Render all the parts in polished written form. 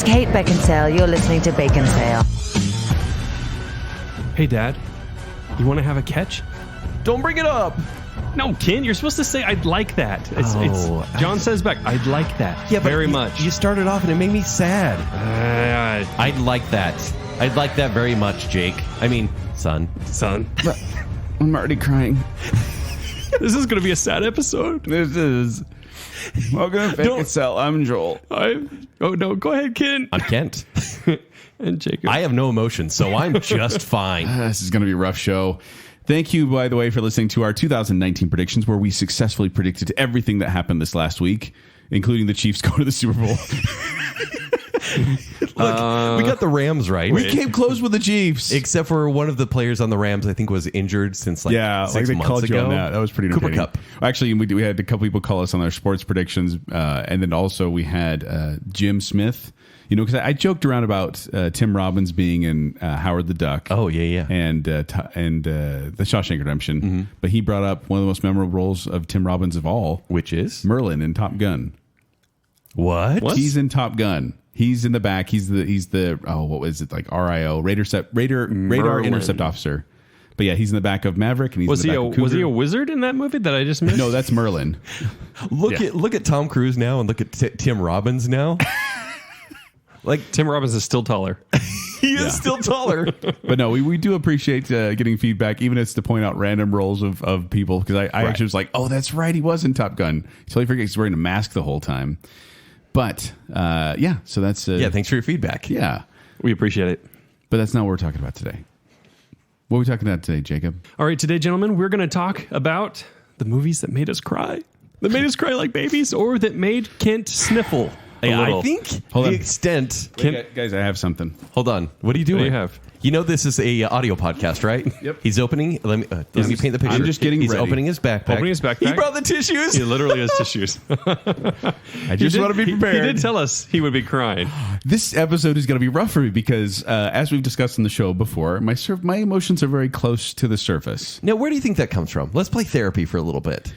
is Kate Baconsale. You're listening to Baconsale. Hey, Dad, you want to have a catch? Don't bring it up. No, Ken, you're supposed to say, I'd like that. John says back, I'd like that very much. You started off and it made me sad. I'd like that. I'd like that very much, Jake. I mean, son. I'm already crying. This is going to be a sad episode. This is. Welcome to Baconsale. I'm Joel. Oh, no, go ahead, Ken. I'm Kent. And Jacob. I have no emotions, so I'm just fine. This is going to be a rough show. Thank you, by the way, for listening to our 2019 predictions, where we successfully predicted everything that happened this last week, including the Chiefs going to the Super Bowl. Look, we got the Rams right. We came close with the Chiefs. Except for one of the players on the Rams, I think, was injured since like 6 they months called ago. you on that. That was pretty entertaining. Cooper Kupp. Actually, we had a couple people call us on our sports predictions, and then also we had Jim Smith. You know, because I joked around about Tim Robbins being in Howard the Duck. Oh, yeah. And the Shawshank Redemption. Mm-hmm. But he brought up one of the most memorable roles of Tim Robbins of all. Which is? Merlin in Top Gun. What? He's in Top Gun. He's in the back. He's the what was it, like RIO, radar intercept officer. But yeah, he's in the back of Maverick, and he's was in the back of Cougar. Was he a wizard in that movie that I just missed? No, that's Merlin. Look at Tom Cruise now, and look at Tim Robbins now. Like Tim Robbins is still taller. He is still taller. But no, we do appreciate getting feedback, even if it's to point out random roles of people. Because I actually was like, oh, that's right, he was in Top Gun. Totally forget he's wearing a mask the whole time. But so that's thanks for your feedback. Yeah, we appreciate it. But that's not what we're talking about today. What are we talking about today, Jacob? All right, today, gentlemen, we're going to talk about the movies that made us cry, that made us cry like babies, or that made Kent sniffle. I think the extent... Wait, guys, I have something. Hold on. What are you doing? What do you have? You know this is a audio podcast, right? Yep. He's opening... Let me paint the picture. I'm just getting He's ready. opening his backpack. He brought the tissues. He literally has tissues. I just want to be prepared. He did tell us he would be crying. This episode is going to be rough for me because, as we've discussed in the show before, my emotions are very close to the surface. Now, where do you think that comes from? Let's play therapy for a little bit.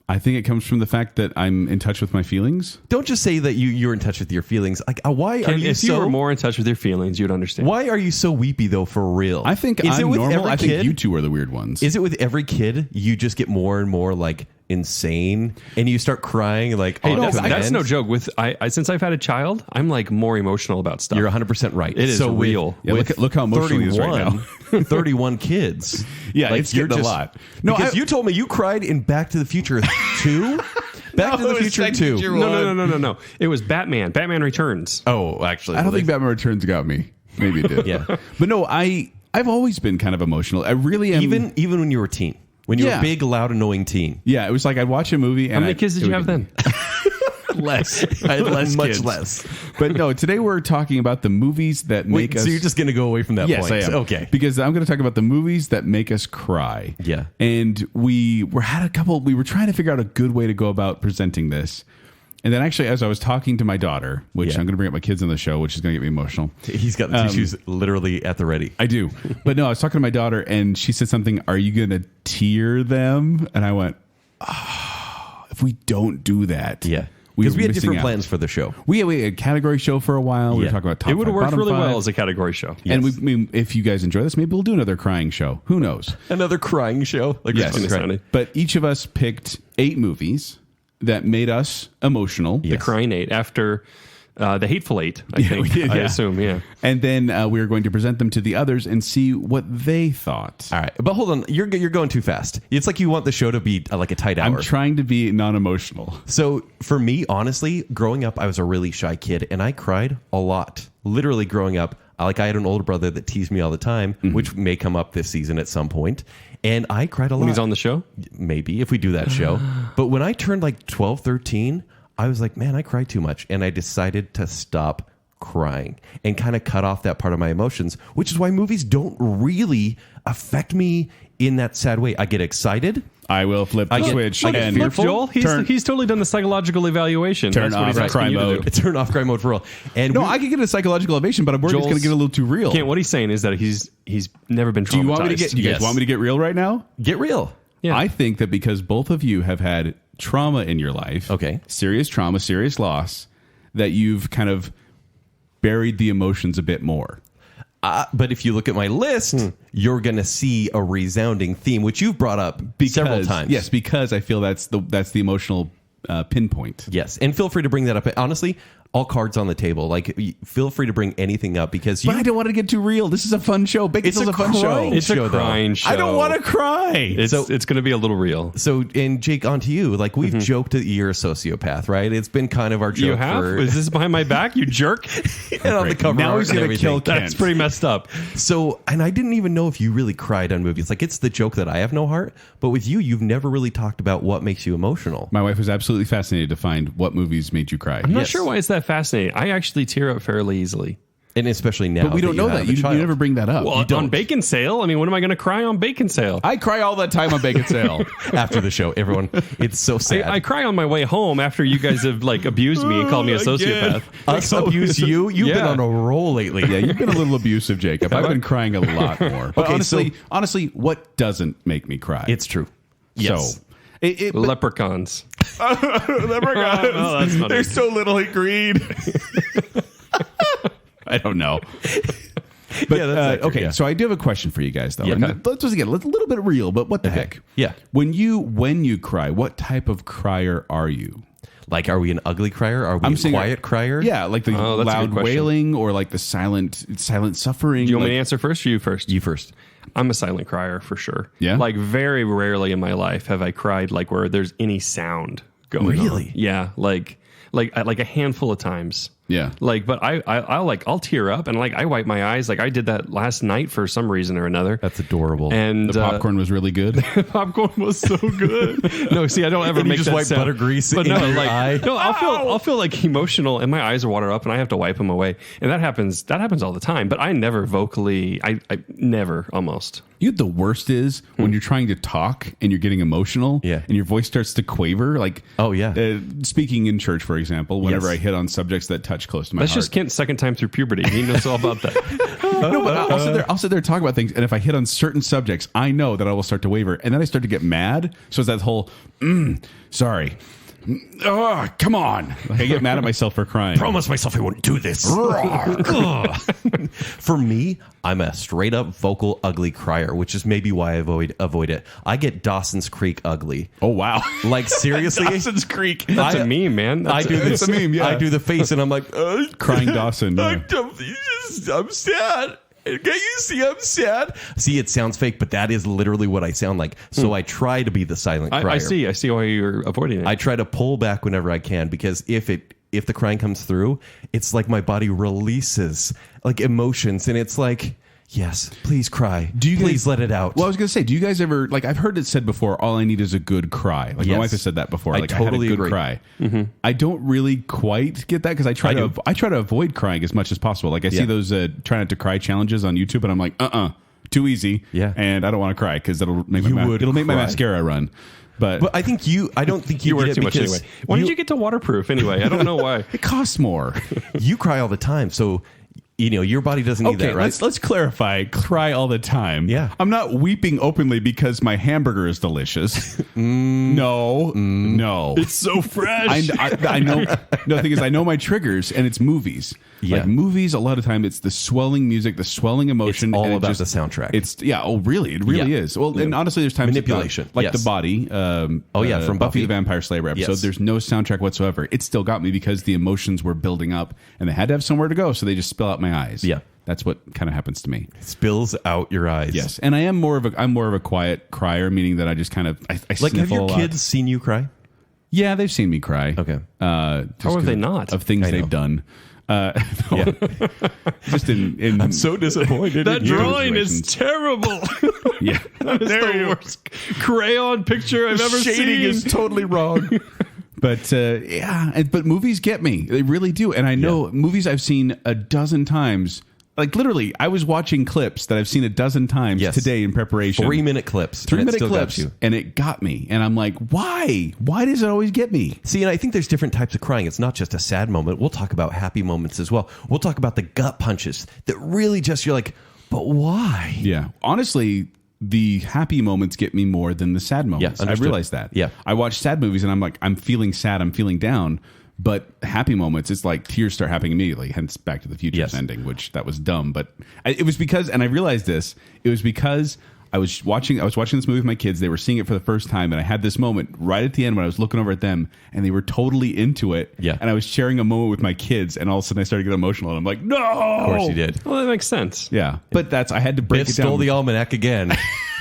I think it comes from the fact that I'm in touch with my feelings. Don't just say that you're in touch with your feelings. Like, why are you if you were more in touch with your feelings, you'd understand. Why are you so weepy, though, for real? I think I'm normal. I think you two are the weird ones. Is it with every kid, you just get more and more, like, insane, and you start crying, like, hey, that's no joke. Since I've had a child, I'm, like, more emotional about stuff. You're 100% right. It is so real. Yeah, look how emotional he is right now. 31 kids. Yeah, like, it's getting a lot. No, because you told me you cried in Back to the Future 2? Back to the Future 2. No. It was Batman. Batman Returns. Oh, actually. I don't think Batman Returns got me. Maybe it did. Yeah. But no, I've always been kind of emotional. I really am. Even when you were a teen. When you were a big, loud, annoying teen. Yeah, it was like I'd watch a movie. And how many kids did you have then? Less. I had less Much kids. less. But no, today we're talking about the movies that make us... So you're just going to go away from that point? Yes, I am. Okay. Because I'm going to talk about the movies that make us cry. Yeah. And we were trying to figure out a good way to go about presenting this. And then actually, as I was talking to my daughter, which I'm going to bring up my kids on the show, which is going to get me emotional. He's got the tissues literally at the ready. I do. But no, I was talking to my daughter and she said something, are you going to tear them? And I went, if we don't do that. Yeah. Because we had different plans for the show. We had a category show for a while. We were talking about top 5, it would have worked really 5. well as a category show. Yes. And if you guys enjoy this, maybe we'll do another crying show. Who knows? Another crying show. Like yes. But each of us picked 8 movies that made us emotional. The crying 8 after the hateful 8, I think. I assume, yeah. And then we are going to present them to the others and see what they thought. All right. But hold on. You're going too fast. It's like you want the show to be like a tight hour. I'm trying to be non-emotional. So for me, honestly, growing up, I was a really shy kid and I cried a lot. Literally growing up. Like I had an older brother that teased me all the time, which may come up this season at some point. And I cried a lot. When he's on the show? Maybe, if we do that show. But when I turned like 12, 13, I was like, man, I cry too much. And I decided to stop crying and kind of cut off that part of my emotions, which is why movies don't really affect me in that sad way. I get excited. I will flip the switch. Look, Joel, he's totally done the psychological evaluation. Turn off cry mode. Turn off cry mode for real. And I could get a psychological ovation, but I'm worried it's going to get a little too real. What he's saying is that he's never been traumatized. Do you guys want me to get real right now? Get real. Yeah. I think that because both of you have had trauma in your life, okay, serious trauma, serious loss, that you've kind of buried the emotions a bit more. But if you look at my list, you're going to see a resounding theme, which you've brought up several times. Yes, because I feel that's the emotional pinpoint. Yes, and feel free to bring that up. Honestly, all cards on the table. Like, feel free to bring anything up because But I don't want to get too real. This is a fun show. Bacon's a fun show. It's a crying show. I don't want to cry. It's going to be a little real. So, and Jake, on to you. Like, we've joked that you're a sociopath, right? It's been kind of our joke. You have? Is this behind my back, you jerk? And on the cover Now art he's and going to everything. kill Kent. That's pretty messed up. So, and I didn't even know if you really cried on movies. Like, it's the joke that I have no heart. But with you, you've never really talked about what makes you emotional. My wife was absolutely fascinated to find what movies made you cry. I'm not sure why it's that fascinating. I actually tear up fairly easily. And especially now. But we don't know that. You never bring that up. Well, You don't. on Baconsale, I mean, when am I going to cry on Baconsale? I cry all the time on Baconsale. After the show, everyone, it's so sad. I cry on my way home after you guys have like abused me and called me a sociopath. Us abuse you. You've been on a roll lately. Yeah, you've been a little abusive, Jacob. I've been crying a lot more. But Okay, honestly, what doesn't make me cry? It's true. Yes. So, Leprechauns. leprechauns. Oh, that's not They're it. so little and green. I don't know. But Yeah, that's accurate, okay, yeah. so I do have a question for you guys, though. Yeah. And let's just get a little bit real, but what the heck? Yeah. When you cry, what type of crier are you? Like, are we an ugly crier? Are we a quiet crier? Yeah, like the Oh, that's a loud good question. wailing or like the silent suffering. Do you want me like, to answer first or you first? You first. I'm a silent crier for sure. Yeah? Like very rarely in my life have I cried like where there's any sound going on. Really? Yeah. Like a handful of times. Yeah. Like, but I'll tear up and like I wipe my eyes. Like I did that last night for some reason or another. That's adorable. And the popcorn was really good. popcorn was so good. No, see, I don't ever And you make just that wipe sound. butter grease but in no, your like, eye? No, I'll feel like emotional, and my eyes are water up, and I have to wipe them away, and that happens all the time. But I never vocally, I never almost. You know, the worst is when you're trying to talk and you're getting emotional, Yeah. and your voice starts to quaver. Like, Oh, yeah. Speaking in church, for example, whenever Yes. I hit on subjects that touch close to my That's heart. just Kent's second time through puberty. He knows all about that. No, but I'll sit there and talk about things, and if I hit on certain subjects, I know that I will start to waver, and then I start to get mad. So it's that whole, sorry. Oh, come on. Like I get mad at myself for crying. Promise myself I won't do this. Ugh. For me, I'm a straight up vocal ugly crier, which is maybe why I avoid it. I get Dawson's Creek ugly. Oh, wow. Like, seriously? Dawson's Creek. That's a meme, man. I do this. It's a meme, yeah. I do the face, and I'm like, Crying Dawson. Yeah. I'm sad. Can't you see I'm sad? See, it sounds fake, but that is literally what I sound like. So I try to be the silent crier. I see why you're avoiding it. I try to pull back whenever I can because if the crying comes through, it's like my body releases like emotions, and it's like, yes, please cry. Please let it out? Well, I was going to say, do you guys ever, like, I've heard it said before, all I need is a good cry. Like, my Yes. wife has said that before. I Like, totally I had a good agree. cry. I don't really quite get that because I try to avoid crying as much as possible. Like, I see those try not to cry challenges on YouTube, and I'm like, too easy. Yeah. And I don't want to cry because that'll make it'll make my cry. mascara run. But I don't think you get work it too much because anyway. Why did you get to waterproof anyway? I don't know why. it costs more. you cry all the time, so your body doesn't need that, right? let's clarify. Cry all the time. Yeah. I'm not weeping openly because my hamburger is delicious. No. It's so fresh. I know. No, the thing is, I know my triggers, and it's movies. Yeah. Like movies, a lot of time it's the swelling music, the swelling emotion. It's all and it about the soundtrack. It's Oh, really? It really Yeah. is. Well, and honestly, there's times Manipulation. like Yes. the body. From Buffy Buffy. the Vampire Slayer episode. Yes. There's no soundtrack whatsoever. It still got me because the emotions were building up, and they had to have somewhere to go, so they just spill out my eyes. Yeah. That's what kind of happens to me. Spills out your eyes. Yes, and I'm more of a quiet crier, meaning that I just kind of I Like, have sniffle your a lot. kids seen you cry? Yeah, they've seen me cry. Okay. How have they not? Of things I know. they've done. Yeah. Just in I'm so disappointed. That in you. drawing is situations. terrible. Yeah, That is the worst crayon picture I've ever Shading seen. is totally wrong. But but movies get me. They really do. And I know movies I've seen a dozen times. Like literally, I was watching clips that I've seen a dozen times Yes. today in preparation. 3-minute clips. 3-minute still got clips, you. and it got me. And I'm like, why? Why does it always get me? See, and I think there's different types of crying. It's not just a sad moment. We'll talk about happy moments as well. We'll talk about the gut punches that really just, you're like, but why? Yeah. Honestly, the happy moments get me more than the sad moments. Yeah, I understood. realized that. Yeah. I watch sad movies and I'm like, I'm feeling sad, I'm feeling down. But happy moments, it's like tears start happening immediately. Hence, Back to the Future's ending, which that was dumb. But it was because, and I realized this, it was because I was watching this movie with my kids. They were seeing it for the first time, and I had this moment right at the end when I was looking over at them, and they were totally into it. Yeah. And I was sharing a moment with my kids, and all of a sudden I started getting emotional, and I'm like, no! Of course you did. Well, that makes sense. Yeah. But I had to break Biff it down. stole the almanac again.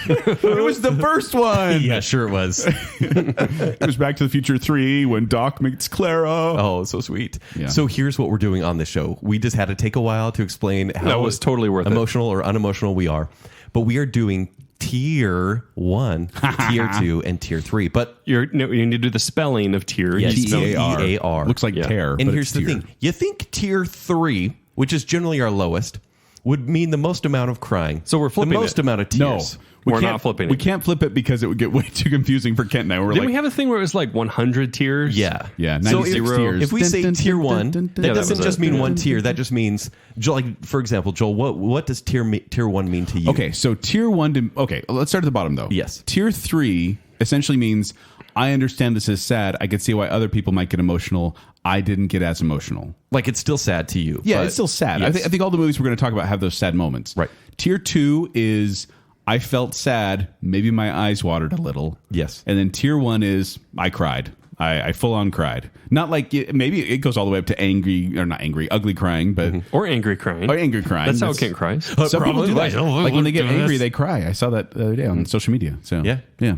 It was the first one! Yeah, sure it was. It was Back to the Future 3 when Doc meets Clara. Oh, so sweet. Yeah. So here's what we're doing on this show. We just had to take a while to explain how That was totally worth it. emotional or unemotional we are. But we are doing tier 1, tier 2, and tier 3. But You need to do the spelling of tear. Yes, You spell- T-E-A-R. Looks like Yeah. tear. and but here's it's the tear. thing. You think tier 3, which is generally our lowest, would mean the most amount of crying. So we're flipping the most it. amount of No. tears. We We're can't- not flipping We it. can't flip it because it would get way too confusing for Kent and I. We're Didn't like, we have a thing where it was like 100 tears? Yeah. Yeah, So 96 if, tiers. if we say tier 1, that that doesn't was just it. mean one tier. That just means, Joel, like, for example, Joel, what does tier 1 mean to you? okay, so tier 1 okay, let's start at the bottom though. Yes. Tier 3 essentially means I understand this is sad. I could see why other people might get emotional. I didn't get as emotional. Like, it's still sad to you. Yeah, but- it's still sad. Yes. I think all the movies we're going to talk about have those sad moments. Right. Tier 2 is I felt sad. Maybe my eyes watered a little. Yes. And then tier 1 is I cried. I full on cried. Not like maybe it goes all the way up to angry or not angry, ugly crying, but Or angry crying. or angry crying. That's how Kent cries. Some people do that. Probably. Like when they get Doing angry, this. they cry. I saw that the other day on social media. So Yeah. yeah.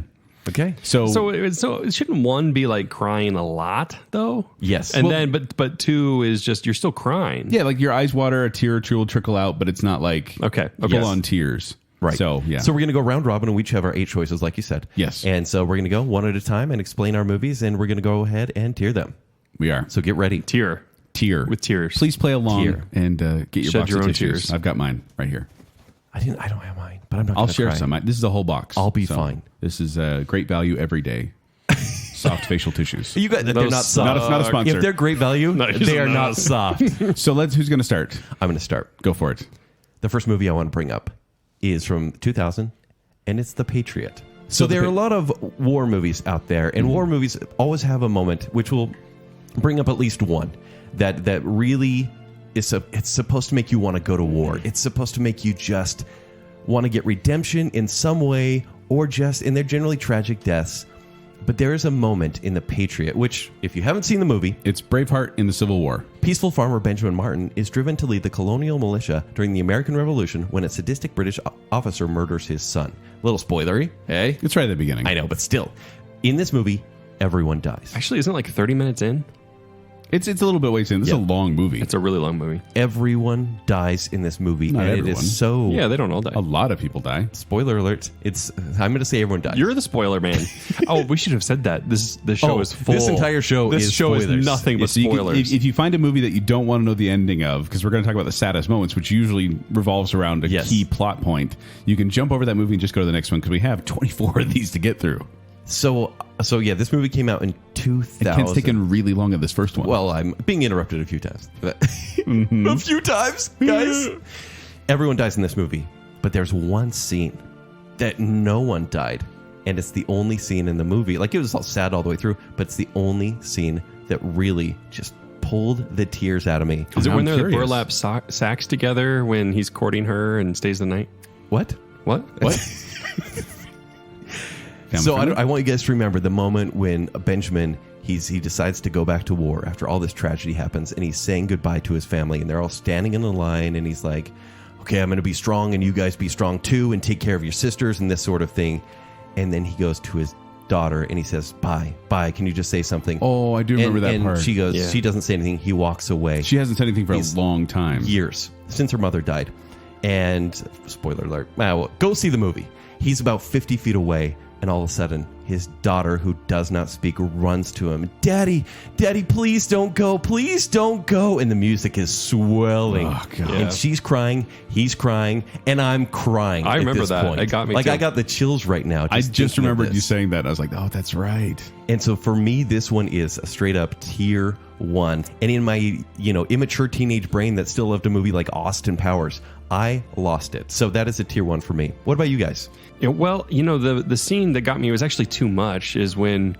Okay. So So shouldn't one be like crying a lot though? Yes. And Well- then but two is just you're still crying. yeah, like your eyes water, a tear or two will trickle out, but it's not like Okay. full on tears. Right. So yeah. So we're going to go round robin, and we each have our 8 choices, like you said. Yes. And so we're going to go one at a time and explain our movies, and we're going to go ahead and tier them. we are. So get ready. Tear. Tier With tears. Please play along Tier. and get your Shed box your of own tissues. tears. I've got mine right here. I don't have mine, but I'm not. I'll gonna share cry. some. This is a whole box. I'll be fine. This is great value every day. Soft facial tissues. You guys, they're Those not suck. soft. Not a sponsor. If they're great value, Nice. they are not soft. So who's going to start? I'm going to start. Go for it. The first movie I want to bring up is from 2000, and it's The Patriot. So there are a lot of war movies out there, and war movies always have a moment which will bring up at least one that really is it's supposed to make you want to go to war. It's supposed to make you just want to get redemption in some way, or just, and they're generally tragic deaths. But there is a moment in The Patriot, which, if you haven't seen the movie, It's Braveheart in the Civil War. peaceful farmer Benjamin Martin is driven to lead the colonial militia during the American Revolution when a sadistic British officer murders his son. Little spoilery, hey? It's right at the beginning. I know, but still. In this movie, everyone dies. Actually, isn't it like 30 minutes in? It's a little bit ways in. This is a Yeah. long movie. It's a really long movie. Everyone dies in this movie, Not and it everyone. is so... Yeah, they don't all die. a lot of people die. Spoiler alert. I'm going to say everyone dies. You're the spoiler man. Oh, we should have said that. This show is full. This entire show This is show spoilers. is nothing but So you can- spoilers. if you find a movie that you don't want to know the ending of, because we're going to talk about the saddest moments, which usually revolves around a Yes. key plot point, you can jump over that movie and just go to the next one because we have 24 of these to get through. So yeah, this movie came out in 2000. Kent's taken really long at this first one. Well, I'm being interrupted a few times. A few times, guys. Everyone dies in this movie, but there's one scene that no one died, and it's the only scene in the movie. Like, it was all sad all the way through, but it's the only scene that really just pulled the tears out of me. is it I'm when they're the curious. burlap sacks together when he's courting her and stays the night? What? What? what? So I want you guys to remember the moment when Benjamin he decides to go back to war after all this tragedy happens, and he's saying goodbye to his family, and they're all standing in a line, and he's like, "Okay, I'm going to be strong, and you guys be strong too, and take care of your sisters and this sort of thing." And then he goes to his daughter and he says, "Bye. Can you just say something?" Oh, I do remember that and part. she goes, Yeah. she doesn't say anything. He walks away. She hasn't said anything for He's- a long time. Years since her mother died. And spoiler alert, well, go see the movie. He's about 50 feet away, and all of a sudden, his daughter, who does not speak, runs to him. Daddy, please don't go. Please don't go. And the music is swelling. Oh, God. Yeah. And she's crying, he's crying, and I'm crying. I at remember this that. point. It got me Like, too. I got the chills right now. I just thinking of remembered you this. saying that. I was like, oh, that's right. And so for me, this one is a straight up tier 1. And in my, immature teenage brain that still loved a movie like Austin Powers, I lost it. So that is a tier 1 for me. What about you guys? Yeah, well, the scene that got me was actually too much is when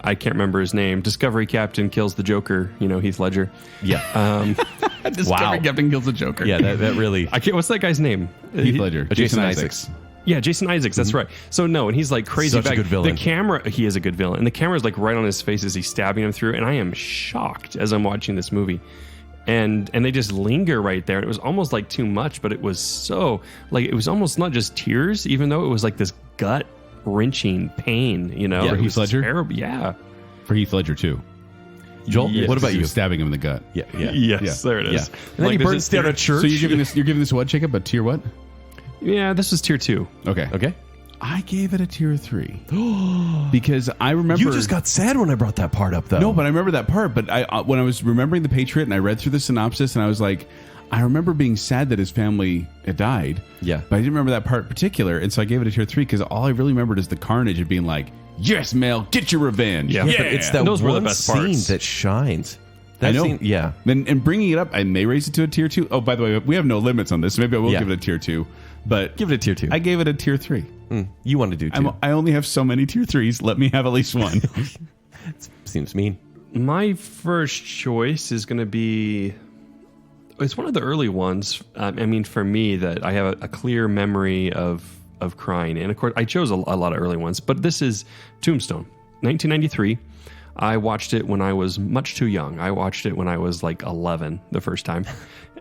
I can't remember his name. Discovery Captain kills the Joker. Heath Ledger. Yeah. Discovery Captain kills the Joker. Yeah, that really. I can't. What's that guy's name? Heath Ledger. Jason Isaacs. Yeah, Jason Isaacs. That's right. So no, and he's like crazy. Such a good villain. The camera. He is a good villain, and the camera's like right on his face as he's stabbing him through. And I am shocked as I'm watching this movie. And they just linger right there. And it was almost like too much, but it was so like it was almost not just tears, even though it was like this gut wrenching pain. Yeah, for Heath Ledger. Terrible. Yeah. For Heath Ledger too. Joel, Yes. what about He you? was stabbing him in the gut. Yeah. Yes, there it is. Yeah. And then he burns down a church. So you're giving this what, Jacob? A tier what? Yeah, this was tier 2. Okay. Okay. I gave it a tier 3 because I remember You just got sad when I brought that part up, though. No, but I remember that part. But when I was remembering The Patriot and I read through the synopsis and I was like, I remember being sad that his family had died. Yeah. But I didn't remember that part in particular. And so I gave it a tier 3 because all I really remembered is the carnage of being like, yes, Mel, get your revenge. Yeah. Yeah, but it's that Those were the one best scene parts. that shines. I That know. scene, yeah. And bringing it up, I may raise it to a tier 2. Oh, by the way, we have no limits on this. Maybe I will Yeah. give it a tier 2. But Give it a tier 2. I gave it a tier 3. You want to do 2. I only have so many tier 3s. Let me have at least one. Seems mean. My first choice is going to be. It's one of the early ones. I mean, for me, that I have a clear memory of crying, and of course, I chose a lot of early ones. But this is Tombstone, 1993. I watched it when I was much too young. I watched it when I was like 11 the first time,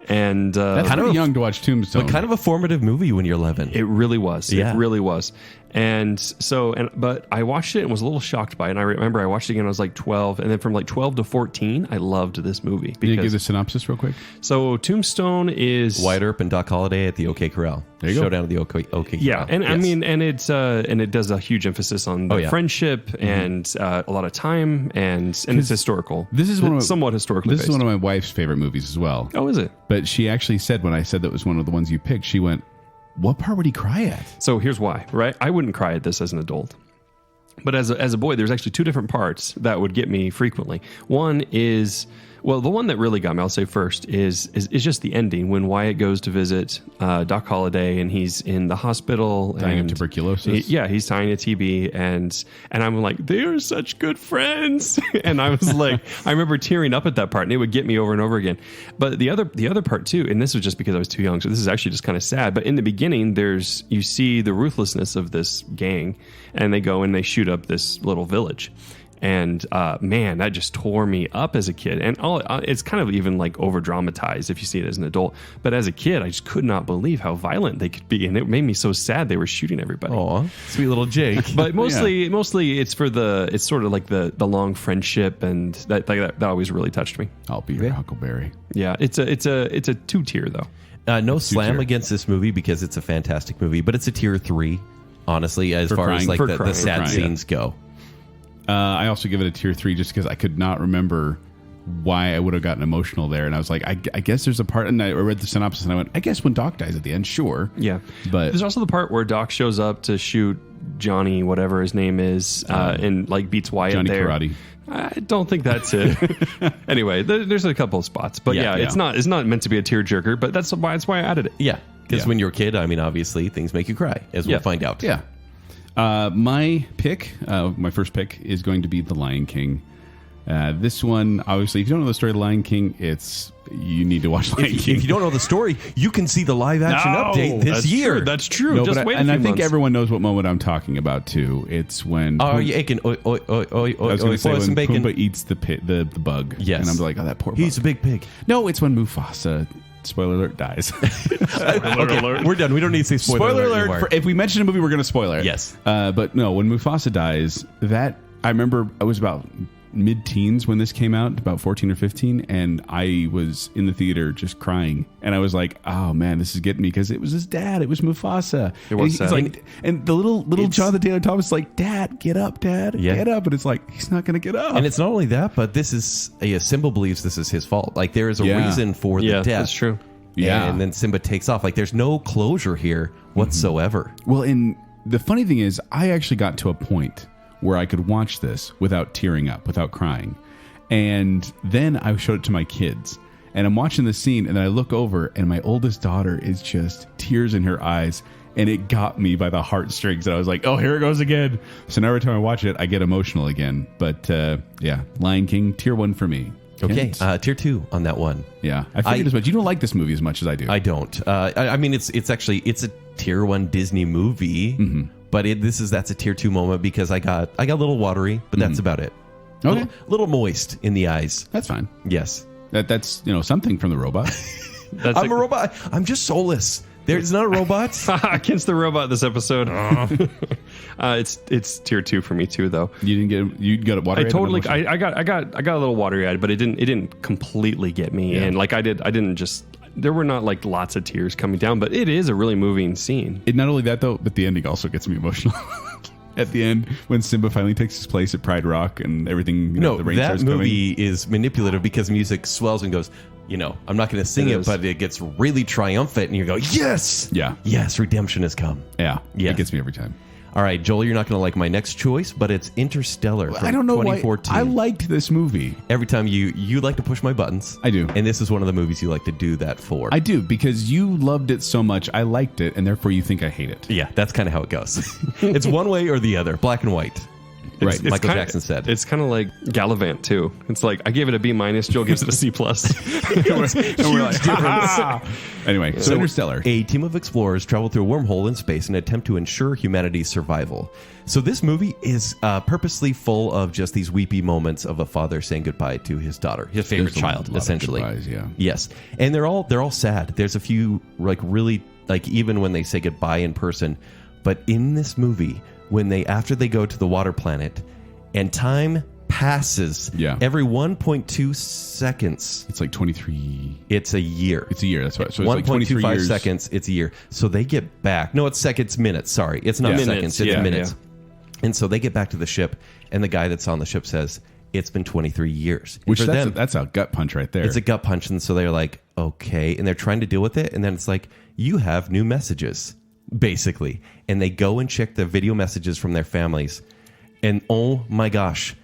and That's Kind of pretty a- young to watch Tombstone. But kind of a formative movie when you're 11. it really was. Yeah. It really was. And so, but I watched it and was a little shocked by it. And I remember I watched it again. When I was like 12, and then from like 12 to 14, I loved this movie. Can you give Because the synopsis real quick? so Tombstone is Wyatt Earp and Doc Holliday at the OK Corral. There you go. Showdown at the OK Yeah, Corral. and I Yes. mean, and it does a huge emphasis on Oh, yeah. friendship and a lot of time, and it's historical. This is one of somewhat historically. This is one of my wife's favorite movies as well. Oh, is it? But she actually said when I said that was one of the ones you picked, she went, "What part would he cry at?" So here's why, right? I wouldn't cry at this as an adult. But as a boy, there's actually two different parts that would get me frequently. One is, well, the one that really got me, I'll say first, is just the ending when Wyatt goes to visit Doc Holliday and he's in the hospital. Dying of and tuberculosis. he's dying of TB. And I'm like, they are such good friends. And I was like, I remember tearing up at that part, and it would get me over and over again. But the other part too, and this was just because I was too young, so this is actually just kind of sad. But in the beginning, you see the ruthlessness of this gang, and they go and they shoot up this little village. And man, that just tore me up as a kid. And it's kind of even like over dramatized if you see it as an adult. But as a kid, I just could not believe how violent they could be, and it made me so sad they were shooting everybody. Aw, sweet little Jake. But mostly it's for it's sort of like the long friendship, and that always really touched me. I'll be your Huckleberry. Yeah, it's a 2-tier though. No slam tier. against this movie because it's a fantastic movie, but it's a tier 3, honestly, as For far as crying. like For the crying. sad For crying, scenes go. I also give it a tier 3 just because I could not remember why I would have gotten emotional there. And I was like, I guess there's a part, and I read the synopsis and I went, I guess when Doc dies at the end, sure. Yeah, But there's also the part where Doc shows up to shoot Johnny, whatever his name is, and like beats Wyatt Johnny there. Karate. I don't think that's it. Anyway, there's a couple of spots, but Yeah, it's not meant to be a tearjerker. But that's why I added it. Yeah, because Yeah. when you're a kid, I mean, obviously, things make you cry, as Yeah. we'll find out. Yeah. My first pick is going to be The Lion King. This one, obviously, if you don't know the story of The Lion King, you need to watch Lion King. If you don't know the story, you can see the live action update this that's year. True. That's true. No, Just but wait I a few think months. everyone knows what moment I'm talking about too. It's when Oh, you aching? Oi, oi, oi, oi, I was going oi, to say boy, when some bacon. Pumbaa eats the bug. Yes. And I'm like, oh, that poor He's a bug. big pig. No, it's when Mufasa, spoiler alert, dies. Okay, we're done. We don't need to say spoiler, Spoiler alert! anymore. If we mention a movie, we're going to spoiler it. Yes. But no, when Mufasa dies, I remember I was about mid-teens when this came out, about 14 or 15, and I was in the theater just crying, and I was like, "Oh man, this is getting me," because it was his dad. It was Mufasa. It was and sad. like, and the little Jonathan Taylor Thomas is like, "Dad, get up, Dad, Yeah. get up," and it's like he's not going to get up. And it's not only that, but this is Simba believes this is his fault. Like there is a Yeah. reason for the Yeah, death. that's true. Yeah. And then Simba takes off. Like there's no closure here whatsoever. Well, and the funny thing is, I actually got to a point where I could watch this without tearing up, without crying. And then I showed it to my kids. And I'm watching the scene, and then I look over, and my oldest daughter is just tears in her eyes. and it got me by the heartstrings. And I was like, oh, here it goes again. So now every time I watch it, I get emotional again. But yeah, Lion King, tier 1 for me. Okay, Kent? tier 2 on that one. Yeah, I figured as much. You don't like this movie as much as I do. I don't. I mean, it's a tier 1 Disney movie, but that's a tier 2 moment because I got a little watery, but that's about it. Okay. Little moist in the eyes. That's fine. Yes. That's something from the robot. I'm a robot. I'm just soulless. There's not a robot. Against the robot this episode. It's tier 2 for me too, though. You got it watery. I got a little watery eyed, but it didn't completely get me. And like I didn't just. There were not like lots of tears coming down, but it is a really moving scene. Not only that though, but the ending also gets me emotional. At the end, when Simba finally takes his place at Pride Rock and everything, the rain starts coming. That movie is manipulative because music swells and goes, I'm not going to sing it, but it gets really triumphant, and you go, yes! Yeah. Yes, redemption has come. Yeah. Yes. It gets me every time. All right, Joel, you're not going to like my next choice, but it's Interstellar from I don't know 2014. why. I liked this movie. Every time you like to push my buttons. I do. And this is one of the movies you like to do that for. I do, because you loved it so much, I liked it, and therefore you think I hate it. Yeah, that's kind of how it goes. It's one way or the other, black and white. Right. Michael Jackson said. It's kind of like Gallivant too. It's like I gave it a B-, Joel gives it a C+. And we're like, ha. Anyway, so Interstellar. A team of explorers travel through a wormhole in space in an attempt to ensure humanity's survival. So this movie is purposely full of just these weepy moments of a father saying goodbye to his daughter, his favorite child, essentially. Goodbyes, yeah. Yes, and they're all sad. There's a few really even when they say goodbye in person, but in this movie, after they go to the water planet, and time passes every 1.2 seconds. It's like 23. It's a year. It's a year. That's right. So 1.25 years. seconds. It's a year. So they get back. No, it's seconds, minutes. Sorry. It's not seconds. It's minutes. Yeah. And so they get back to the ship, and the guy that's on the ship says, it's been 23 years. Which that's a gut punch right there. It's a gut punch. And so they're like, okay. And they're trying to deal with it. And then it's like, you have new messages, basically. And they go and check the video messages from their families. And oh my gosh,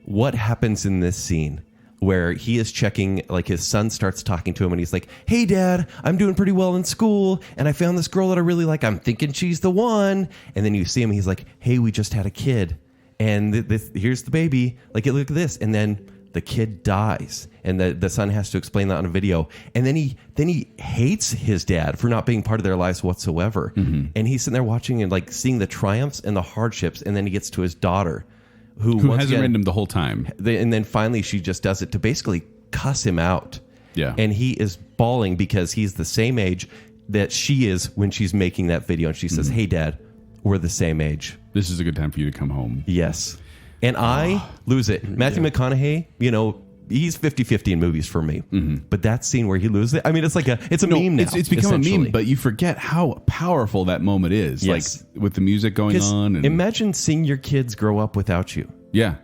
what happens in this scene where he is checking, like his son starts talking to him and he's like, hey dad, I'm doing pretty well in school and I found this girl that I really like. I'm thinking she's the one. And then you see him, he's like, hey, we just had a kid. And here's the baby. Like, look at this. And then the kid dies. And the son has to explain that on a video. And then he hates his dad for not being part of their lives whatsoever. Mm-hmm. And he's sitting there watching and like seeing the triumphs and the hardships. And then he gets to his daughter, who hasn't written him the whole time. And then finally she just does it to basically cuss him out. Yeah. And he is bawling because he's the same age that she is when she's making that video. And she says, hey dad, we're the same age. This is a good time for you to come home. Yes. And I lose it. Matthew McConaughey, he's 50-50 in movies for me. Mm-hmm. But that scene where he loses it, I mean, it's a meme now. It's become a meme, but you forget how powerful that moment is. Yes. Like with the music going on. And imagine seeing your kids grow up without you. Yeah.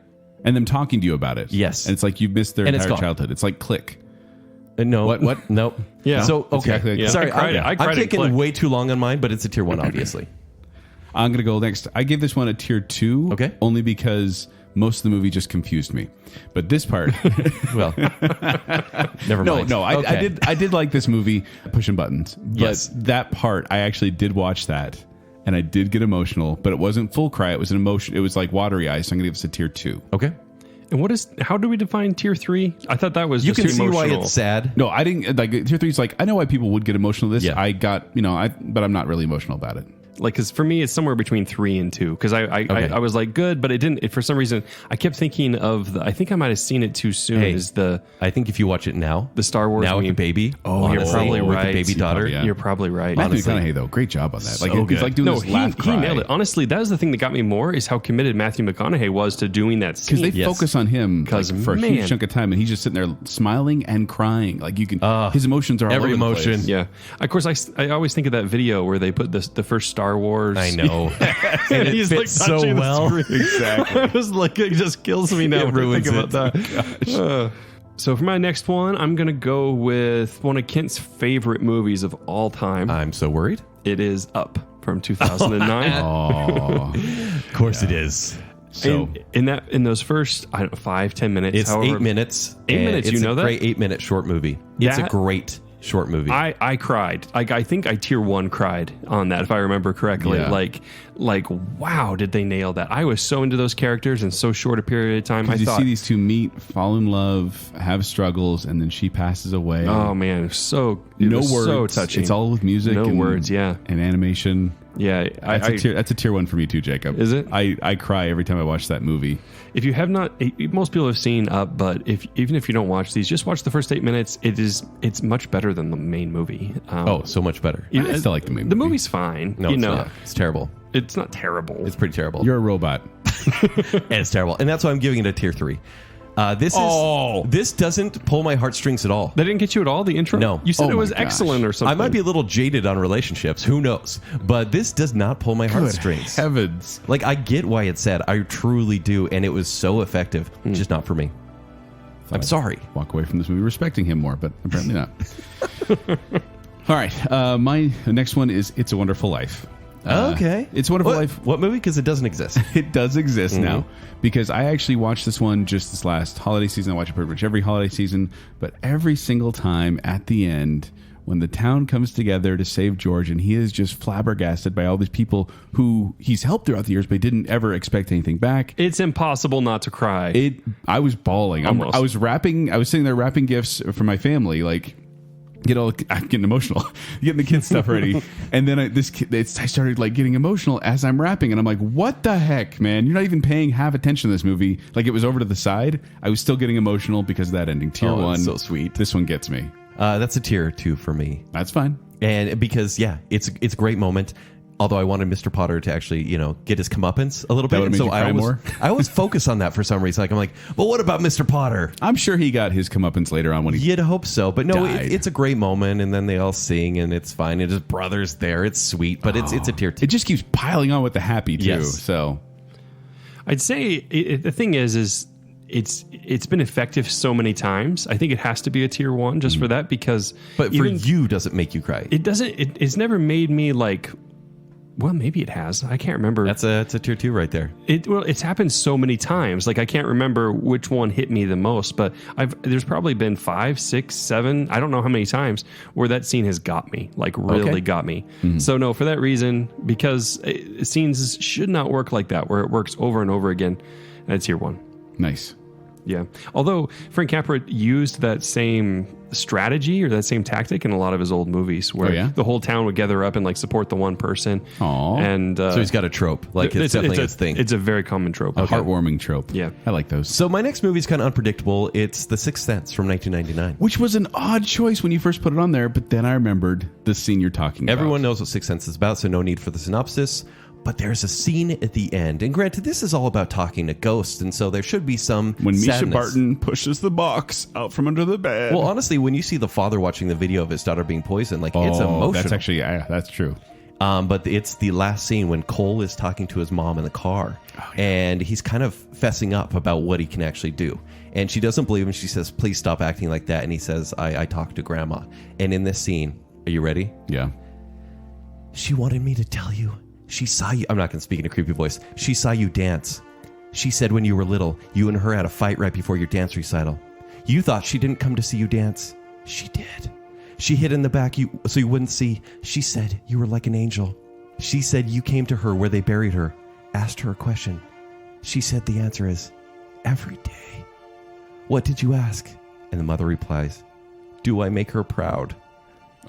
And them talking to you about it. Yes. And it's like you've missed their entire childhood. It's like Click. No. What? Nope. Yeah. So, okay. Exactly. Yeah. Sorry, I'm taking Click. way too long on mine, but it's a tier 1, obviously. I'm going to go next. I gave this one a tier 2. Okay. Only because most of the movie just confused me. But this part, well, never mind. No, I did like this movie, Pushing Buttons. But yes. That part, I actually did watch that, and I did get emotional, but it wasn't full cry. It was an emotion. It was like watery eyes. So I'm going to give this a tier 2. Okay. And how do we define tier 3? I thought that was you just can see emotional. why it's sad. No, I didn't. Like tier 3 is like, I know why people would get emotional with this. Yeah. I got, but I'm not really emotional about it. Like, because for me, it's somewhere between 3 and 2. Because I was like, good, but it didn't. For some reason, I kept thinking of I think I might have seen it too soon. Hey, I think if you watch it now, the Star Wars now with meme. the baby, you're probably with right. the baby daughter, yeah. You're probably right. Matthew McConaughey, though, great job on that. So like good. it's like doing this laugh cry. He nailed it. Honestly, that was the thing that got me more is how committed Matthew McConaughey was to doing that scene. Because they focus on him for a huge man. chunk of time, and he's just sitting there smiling and crying. Like you can, his emotions are all every over the emotion. place. Yeah. Of course, I always think of that video where they put the first Star Wars. I know. And he's like so well. Exactly. I was like, it just kills me now It when I think ruins about that. So for my next one, I'm going to go with one of Kent's favorite movies of all time. I'm so worried. It is Up from 2009. Oh, Of course it is. so in those first, 5-10 minutes. It's 8 minutes. 8 minutes, It's you know a that? great 8-minute short movie. It's a great short movie. I cried. I think I tier 1 cried on that, if I remember correctly. Yeah. Like, wow, did they nail that? I was so into those characters in so short a period of time. I thought, see these two meet, fall in love, have struggles, and then she passes away. oh man, it was so touching. It's all with music. No and words, yeah. and animation. Yeah, That's a tier 1 for me too, Jacob. Is it? I cry every time I watch that movie. If you have not, most people have seen Up, but even if you don't watch these, just watch the first 8 minutes. It's much better than the main movie. So much better. I still like the movie. The movie's fine. No, it's not. It's terrible. It's not terrible. It's pretty terrible. You're a robot. And it's terrible. And that's why I'm giving it a tier 3. This doesn't pull my heartstrings at all. That didn't get you at all, the intro? No. You said Oh it was my gosh. excellent or something. I might be a little jaded on relationships. Who knows? But this does not pull my heartstrings. Heavens. Like, I get why it's sad. I truly do. And it was so effective. Just not for me. I'm sorry. Walk away from this movie respecting him more, but apparently not. All right. My next one is It's a Wonderful Life. Okay. It's a Wonderful Life. What movie? Because it doesn't exist. It does exist now, because I actually watched this one just this last holiday season. I watch it pretty much every holiday season, but every single time at the end, when the town comes together to save George, and he is just flabbergasted by all these people who he's helped throughout the years, but he didn't ever expect anything back. It's impossible not to cry. I was bawling. Almost. I was sitting there wrapping gifts for my family, like. I'm getting emotional, getting the kids stuff ready, and then I started like getting emotional as I'm rapping, and I'm like, "What the heck, man? You're not even paying half attention to this movie." Like, it was over to the side. I was still getting emotional because of that ending. Tier 1, so sweet. This one gets me. That's a tier 2 for me. That's fine. And because, it's a great moment. Although I wanted Mr. Potter to actually, get his comeuppance a little bit. would've made you cry more? I always focus on that for some reason. Like, I'm like, but what about Mr. Potter? I'm sure he got his comeuppance later on when he. You'd hope so. But no, died. it's a great moment. And then they all sing and it's fine. And his brother's there. It's sweet. But it's a tier 2. It just keeps piling on with the happy, too. Yes. So. I'd say the thing is it's been effective so many times. I think it has to be a tier 1 just for that, because. But for you, does it make you cry? It doesn't. It's never made me like. Well, maybe it has. I can't remember. That's a tier 2 right there. It's happened so many times. Like, I can't remember which one hit me the most, but there's probably been 5, 6, 7, I don't know how many times where that scene has got me, like really got me. So no, for that reason, because scenes should not work like that, where it works over and over again. And it's tier 1. Nice. Yeah. Although Frank Capra used that same strategy or that same tactic in a lot of his old movies, where the whole town would gather up and like support the one person. Aww. And so he's got a trope. Like, it's definitely his thing. It's a very common trope. A heartwarming trope. Yeah. I like those. So my next movie is kind of unpredictable. It's The Sixth Sense from 1999. Which was an odd choice when you first put it on there, but then I remembered the scene you're talking about. Everyone knows what Sixth Sense is about, so no need for the synopsis. But there's a scene at the end, and granted, this is all about talking to ghosts, and so there should be some when Misha sadness. Barton pushes the box out from under the bed. Well, honestly, when you see the father watching the video of his daughter being poisoned, like, it's emotional. That's actually, that's true. But it's the last scene when Cole is talking to his mom in the car, and he's kind of fessing up about what he can actually do. And she doesn't believe him. She says, "Please stop acting like that." And he says, I talked to Grandma. And in this scene, are you ready? Yeah. She wanted me to tell you. She saw you. I'm not going to speak in a creepy voice. She saw you dance. She said when you were little, you and her had a fight right before your dance recital. You thought she didn't come to see you dance. She did. She hid in the back so you wouldn't see. She said you were like an angel. She said you came to her where they buried her, asked her a question. She said the answer is every day. What did you ask? And the mother replies, do I make her proud?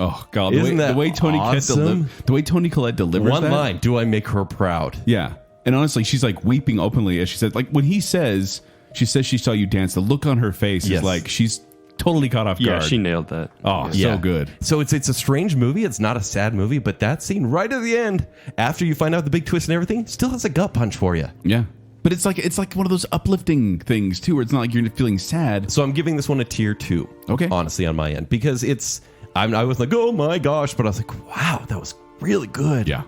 Oh God! Isn't that the way Tony awesome? the way Tony Collette delivers One that, line. Do I make her proud? Yeah, and honestly, she's like weeping openly as she said, like when he says, she says she saw you dance. The look on her face is like she's totally caught off guard. Yeah, she nailed that. Oh, Yeah. so good. So it's a strange movie. It's not a sad movie, but that scene right at the end, after you find out the big twist and everything, still has a gut punch for you. Yeah, but it's like one of those uplifting things too, where it's not like you're feeling sad. So I'm giving this one a tier 2. Okay, honestly, on my end, because it's. I was like, oh my gosh, but I was like, wow, that was really good. Yeah.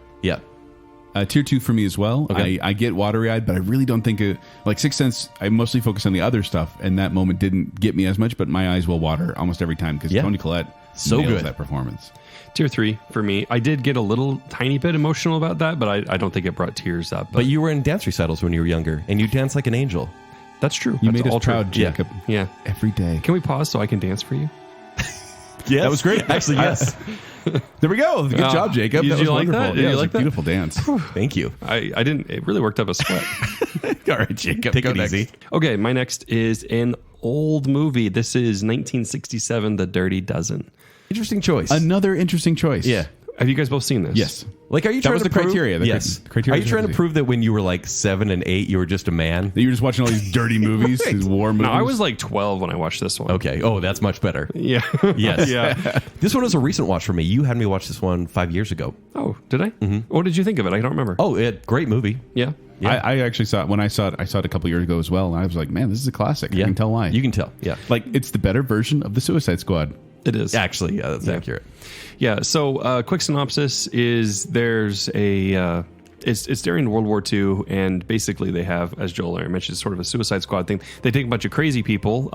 Tier 2 for me as well. Okay. I get watery-eyed, but I really don't think like Sixth Sense. I mostly focus on the other stuff, and that moment didn't get me as much. But my eyes will water almost every time because Toni Collette nails good that performance. Tier 3 for me. I did get a little tiny bit emotional about that, but I don't think it brought tears up. But you were in dance recitals when you were younger, and you danced like an angel. That's true. You That's made us all true. proud, Jacob. Yeah. Every day. Can we pause so I can dance for you? Yes. That was great. Actually, yes. There we go. Good job, Jacob. Did That you was like wonderful. that? Did Yeah, you it was like a that? beautiful dance. Thank you. I didn't. It really worked up a sweat. All right, Jacob. Take go it next. easy. Okay, my next is an old movie. This is 1967, The Dirty Dozen. Interesting choice. Another interesting choice. Yeah. Have you guys both seen this? Yes. Like, are you That trying was to the prove, criteria. The yes. criteria Are you trying to was prove that when you were like 7 and 8, you were just a man? You were just watching all these dirty movies, these war movies. No, I was like 12 when I watched this one. Okay. Oh, that's much better. Yeah. Yes. Yeah. This one was a recent watch for me. You had me watch this one 5 years ago. Oh, did I? Mm-hmm. What did you think of it? I don't remember. Oh, great movie. Yeah. Yeah. I actually saw it when I saw it. I saw it a couple years ago as well, and I was like, "Man, this is a classic." Yeah. I can tell why. You can tell. Yeah. like it's the better version of the Suicide Squad. It is. Actually, yeah, that's accurate. Yeah. So, quick synopsis is there's a. It's during World War II, and basically they have, as Joel already mentioned, sort of a Suicide Squad thing. They take a bunch of crazy people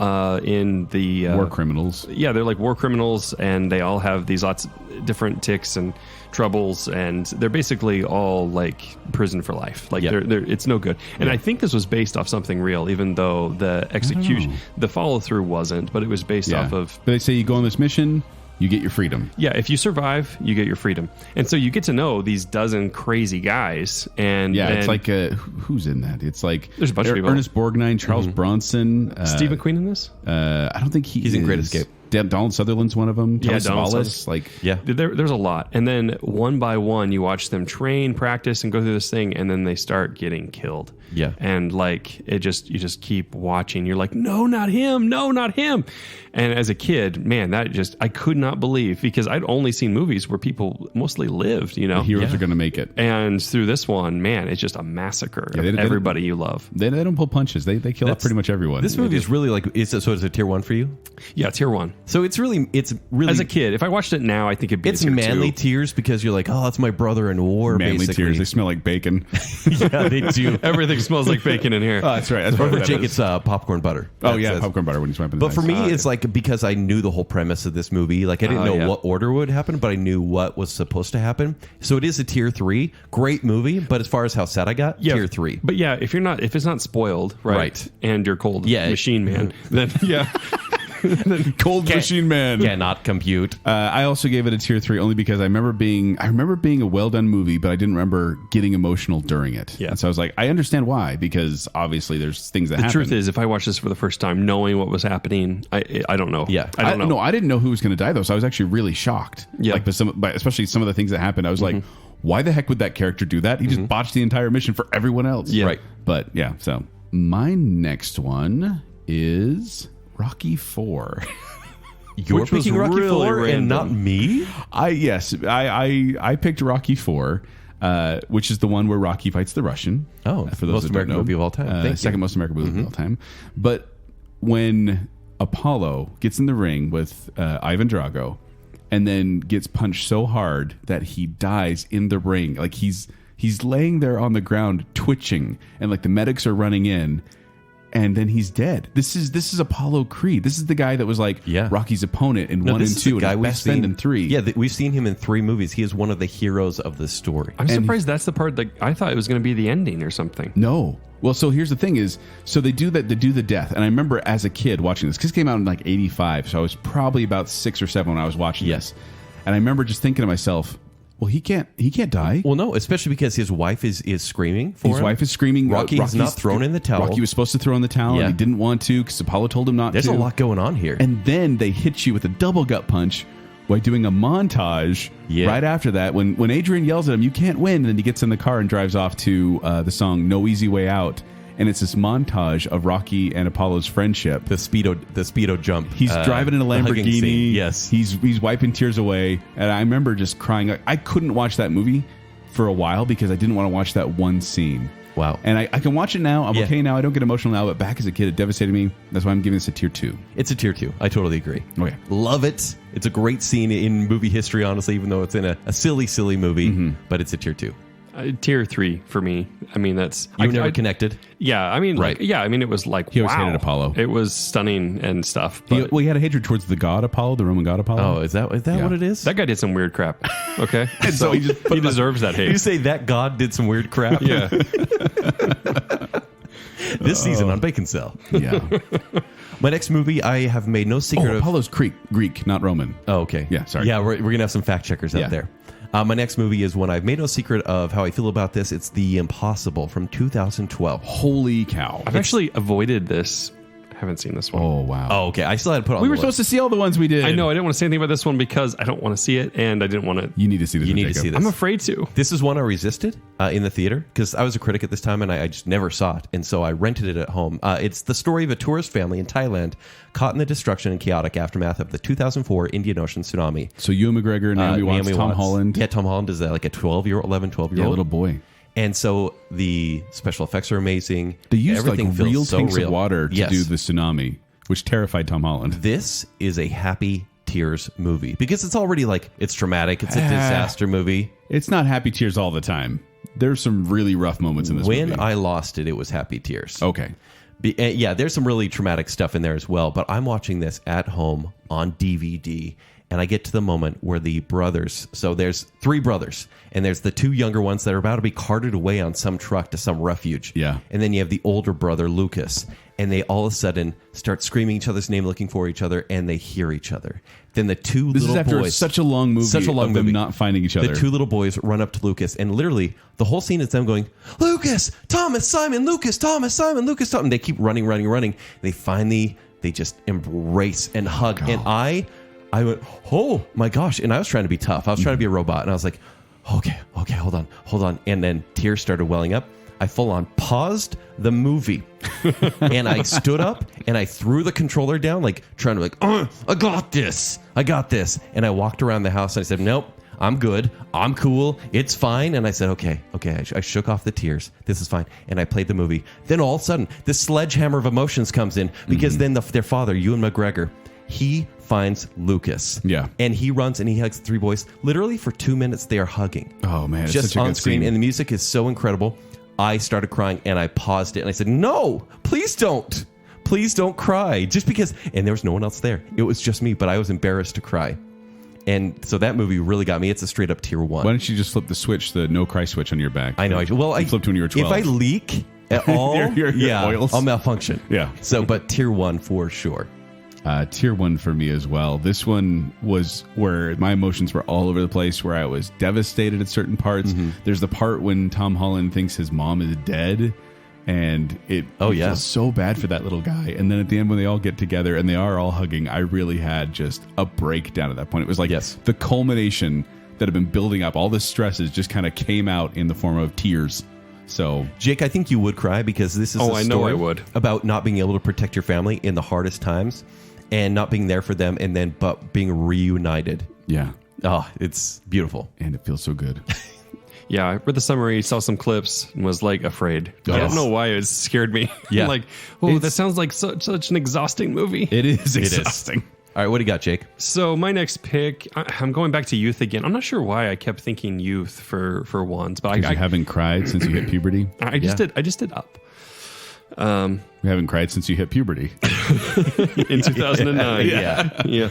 in the War criminals. Yeah, they're like war criminals, and they all have these lots of different tics and troubles, and they're basically all like prison for life. Like Yep. they're it's no good. And I think this was based off something real, even though the execution, the follow through wasn't, but it was based off of. But they say you go on this mission, you get your freedom. Yeah, if you survive, you get your freedom. And so you get to know these dozen crazy guys. And Yeah, then it's like who's in that? It's like There's a bunch of people. Ernest Borgnine, Charles Bronson, Steve McQueen in this? I don't think he's in Great is. Escape. Donald Sutherland's one of them. Yeah, Thomas Donald Wallace. Sutherland. Like, Yeah. There's a lot. And then one by one, you watch them train, practice, and go through this thing, and then they start getting killed. Yeah. And like, you just keep watching. You're like, no, not him. No, not him. And as a kid, man, I could not believe, because I'd only seen movies where people mostly lived, you know? the heroes are going to make it. And through this one, man, it's just a massacre of they- everybody you love. They don't pull punches. They kill off pretty much everyone. This movie is really like, so it's a tier 1 for you? Yeah, tier 1. So it's really As a kid, if I watched it now, I think it'd be it's a tier manly 2. tears because you're like, oh, that's my brother in war. manly basically. tears. They smell like bacon. Yeah, they do. Everything smells like bacon in here. Oh, that's right. That's Or what for that Jake, is. it's popcorn butter. Oh That yeah, says- popcorn butter when he's wiping. But for me, yeah. it's like because I knew the whole premise of this movie. Like I didn't know yeah. what order would happen, but I knew what was supposed to happen. So it is a tier 3. Great movie, but as far as how sad I got, tier 3. But yeah, if it's not spoiled, right? And you're cold machine man, then yeah. Cold Machine Man. Cannot compute. I also gave it a tier 3 only because I remember being a well done movie, but I didn't remember getting emotional during it. Yeah. And so I was like, I understand why, because obviously there's things that The happen. truth is, if I watched this for the first time, knowing what was happening, I don't know. Yeah. I don't know. No, I didn't know who was going to die though, so I was actually really shocked. Yeah. Like, especially some of the things that happened, I was like, why the heck would that character do that? He just botched the entire mission for everyone else. Yeah. Right. But yeah, so my next one is Rocky 4. You're Which was picking Rocky really 4 random. and not me? I picked Rocky 4, which is the one where Rocky fights the Russian. Oh, for those most that American don't know. movie of all time. Thank you. Second most American movie of all time. But when Apollo gets in the ring with Ivan Drago, and then gets punched so hard that he dies in the ring, like he's laying there on the ground twitching, and like the medics are running in. And then he's dead. This is Apollo Creed. This is the guy that was like Rocky's opponent in 1 and 2, and his best friend in 3. Yeah, we've seen him in 3 movies. He is one of the heroes of the story. I'm surprised that's the part that I thought it was going to be the ending or something. No. Well, so here's the thing is, so they do the death. And I remember as a kid watching this, because it came out in like 85. So I was probably about 6 or 7 when I was watching this. And I remember just thinking to myself, well, he can't die. Well, no, especially because his wife is screaming for His him. wife is screaming. Rocky's not thrown in the towel. Rocky was supposed to throw in the towel, and he didn't want to because Apollo told him not There's to. a lot going on here. And then they hit you with a double gut punch by doing a montage right after that. When Adrian yells at him, "You can't win," and then he gets in the car and drives off to the song "No Easy Way Out." And it's this montage of Rocky and Apollo's friendship. The speedo jump. He's driving in a the hugging Lamborghini. scene. Yes. He's wiping tears away. And I remember just crying. I couldn't watch that movie for a while because I didn't want to watch that one scene. Wow. And I can watch it now. I'm okay now. I don't get emotional now. But back as a kid, it devastated me. That's why I'm giving this a tier 2. It's a tier 2. I totally agree. Okay. Love it. It's a great scene in movie history, honestly, even though it's in a silly movie. But it's a tier 2. Tier 3 for me. I mean, that's You never connected? Yeah, I mean, Right. I mean, it was like He always wow. hated Apollo. It was stunning and stuff. But He had a hatred towards the god Apollo, the Roman god Apollo. Oh, is that what it is? that guy did some weird crap. Okay, so he just he deserves that hate. You say that God did some weird crap? Yeah. this season on Baconsale. Yeah. My next movie, I have made no secret of. Apollo's Greek, not Roman. Oh, okay. Yeah, sorry. Yeah, we're going to have some fact checkers out there. My next movie is one I've made no secret of how I feel about this. It's The Impossible from 2012. Holy cow. I've actually avoided this. I haven't seen this one. Oh, wow. Oh, okay. I still had to put it on We the were list. supposed to see all the ones we did. I know. I didn't want to say anything about this one because I don't want to see it, and I didn't want to. You need to see this. You need to Jacob. see this. I'm afraid to. This is one I resisted in the theater because I was a critic at this time and I just never saw it. And so I rented it at home. It's the story of a tourist family in Thailand caught in the destruction and chaotic aftermath of the 2004 Indian Ocean tsunami. So Ewan McGregor, Naomi Watts, Tom Holland. Yeah, Tom Holland is like a 12-year-old. Yeah, little boy. And so the special effects are amazing. They used Everything like feels real so tanks real. of water to Yes. do the tsunami, which terrified Tom Holland. This is a happy tears movie because it's already like it's traumatic. It's a disaster movie. It's not happy tears all the time. There's some really rough moments in this movie. When I lost it, it was happy tears. Okay. Yeah, there's some really traumatic stuff in there as well. But I'm watching this at home on DVD, and I get to the moment where the brothers. So there's 3 brothers, and there's the 2 younger ones that are about to be carted away on some truck to some refuge. Yeah. And then you have the older brother, Lucas, and they all of a sudden start screaming each other's name, looking for each other, and they hear each other. Then the 2 This little is after boys, such a long movie such a long of them movie. not finding each other. The 2 little boys run up to Lucas, and literally the whole scene is them going, Lucas, Thomas, Simon, Lucas, Thomas, Simon, Lucas, Thomas. And they keep running. They finally, they just embrace and hug. And I went, oh my gosh. And I was trying to be tough. I was trying to be a robot. And I was like, okay, hold on. And then tears started welling up. I full on paused the movie and I stood up and I threw the controller down, like trying to like, I got this. And I walked around the house and I said, nope, I'm good. I'm cool. It's fine. And I said, okay. I shook off the tears. This is fine. And I played the movie. Then all of a sudden, this sledgehammer of emotions comes in because then their father, Ewan McGregor, he finds Lucas. Yeah. And he runs and he hugs 3 boys. Literally for 2 minutes, they are hugging. Oh, man. It's Just such a on good screen. scene. And the music is so incredible. I started crying and I paused it and I said, no, please don't. Please don't cry. Just because. And there was no one else there. It was just me, but I was embarrassed to cry. And so that movie really got me. It's a straight up tier 1. Why don't you just flip the switch, the no cry switch on your back? I know. I flipped when you were 12. If I leak at all, Your oils. I'll malfunction. Yeah. So, but tier 1 for sure. Tier 1 for me as well. This one was where my emotions were all over the place, where I was devastated at certain parts. There's the part when Tom Holland thinks his mom is dead, and it feels so bad for that little guy. And then at the end, when they all get together and they are all hugging, I really had just a breakdown at that point. It was like the culmination that had been building up. All the stresses just kind of came out in the form of tears. So, Jake, I think you would cry because this is a I know story I would. about not being able to protect your family in the hardest times and not being there for them and then but being reunited. yeah. Oh, it's beautiful. And it feels so good. Yeah, I read the summary, saw some clips, and was like afraid. I Yes. don't know why it scared me. Yeah. Like, that sounds like such an exhausting movie. It is It is. exhausting. All right, what do you got, Jake? So my next pick, I'm going back to youth again. I'm not sure why I kept thinking youth for ones, but Because I you haven't cried since you hit puberty. I just did Up. You haven't cried since you hit puberty. In 2009. Yeah.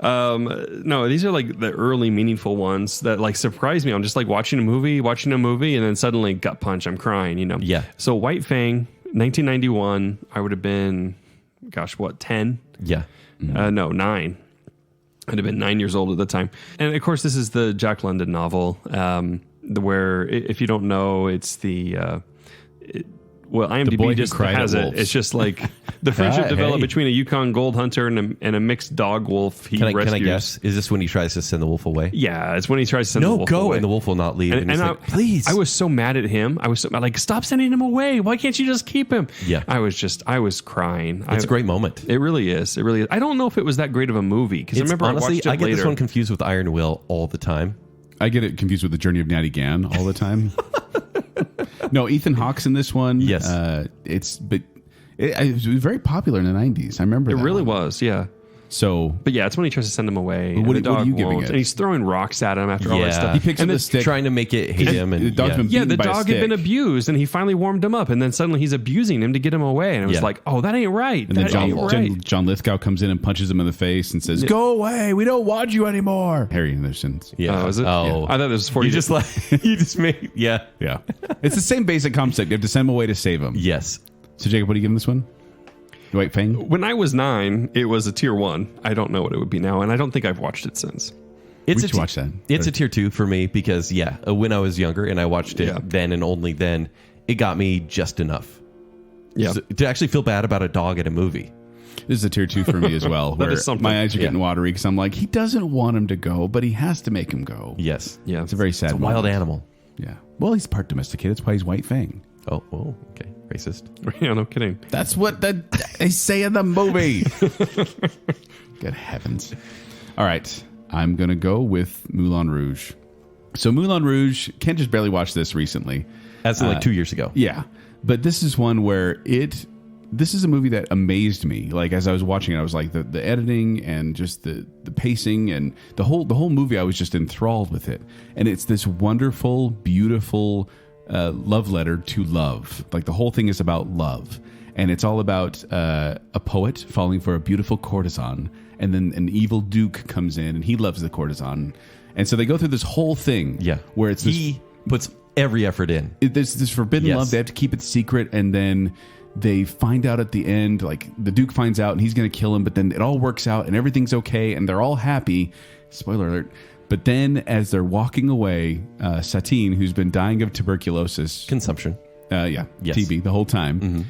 No, these are like the early meaningful ones that like surprise me. I'm just like watching a movie, and then suddenly gut punch, I'm crying, Yeah. So White Fang, 1991, I would have been, 10? Yeah. No, 9. I'd have been 9 years old at the time. And of course, this is the Jack London novel, where if you don't know, it's IMDb Boy Who just Cried at has it. Wolves. It's just like the friendship developed Hey. between a Yukon gold hunter and a mixed dog wolf he Can I rescues. guess? Is this when he tries to send the wolf away? Yeah, it's when he tries to send the No, wolf go. away. And the wolf will not leave. And, he's like, please. I was so mad at him. I was so like, stop sending him away. Why can't you just keep him? Yeah. I was crying. It's a great moment. It really is. It really is. I don't know if it was that great of a movie because I remember honestly, I watched it I get later. this one confused with Iron Will all the time. I get it confused with the Journey of Natty Gann all the time. No, Ethan Hawke's in this one. Yes. It was very popular in the 90s. I remember It that really one. was, yeah. So, But yeah, it's when he tries to send him away. But what and the are dog you giving won't, it? and he's throwing rocks at him after all that Yeah. stuff. he picks up and the then, stick. Trying to make it hate him. And the dog's been yeah, the beaten by a dog had been stick. abused, and he finally warmed him up, and then suddenly he's abusing him to get him away, and it was Yeah. like, oh, that ain't right. And then That ain't right. John Lithgow comes in and punches him in the face and says, "Go away! We don't want you anymore." Harry Anderson's. Yeah. Oh, is it? Oh. I thought this was 40. You just made, yeah. Yeah. It's the same basic concept. You have to send him away to save him. Yes. So, Jacob, what do you give this one? White Fang? When I was 9, it was a tier 1. I don't know what it would be now, and I don't think I've watched it since. It's We should watch that. It's a tier 2 for me because, when I was younger and I watched it then and only then, it got me just enough. Yeah. To actually feel bad about a dog at a movie. This is a tier 2 for me as well. That where is something. my eyes are getting watery because I'm like, he doesn't want him to go, but he has to make him go. Yes. Yeah. It's a very sad It's a wild moment. animal. Yeah. Well, he's part domesticated. That's why he's White Fang. Oh, okay. Racist. Yeah, no kidding. That's what they say in the movie. Good heavens. All right. I'm going to go with Moulin Rouge. So Moulin Rouge, Ken just barely watched this recently. As in 2 years ago. Yeah. But this is one where this is a movie that amazed me. Like, as I was watching it, I was like, the editing and just the pacing and the whole movie, I was just enthralled with it. And it's this wonderful, beautiful love letter to love. Like, the whole thing is about love. And it's all about a poet falling for a beautiful courtesan. And then an evil duke comes in and he loves the courtesan. And so they go through this whole thing. Yeah. Where it's he puts every effort in. There's this forbidden love. They have to keep it secret. And then they find out at the end, like the Duke finds out and he's going to kill him. But then it all works out and everything's okay. And they're all happy. Spoiler alert. But then as they're walking away, Satine, who's been dying of tuberculosis. Consumption. Yes. TB the whole time. Mm-hmm.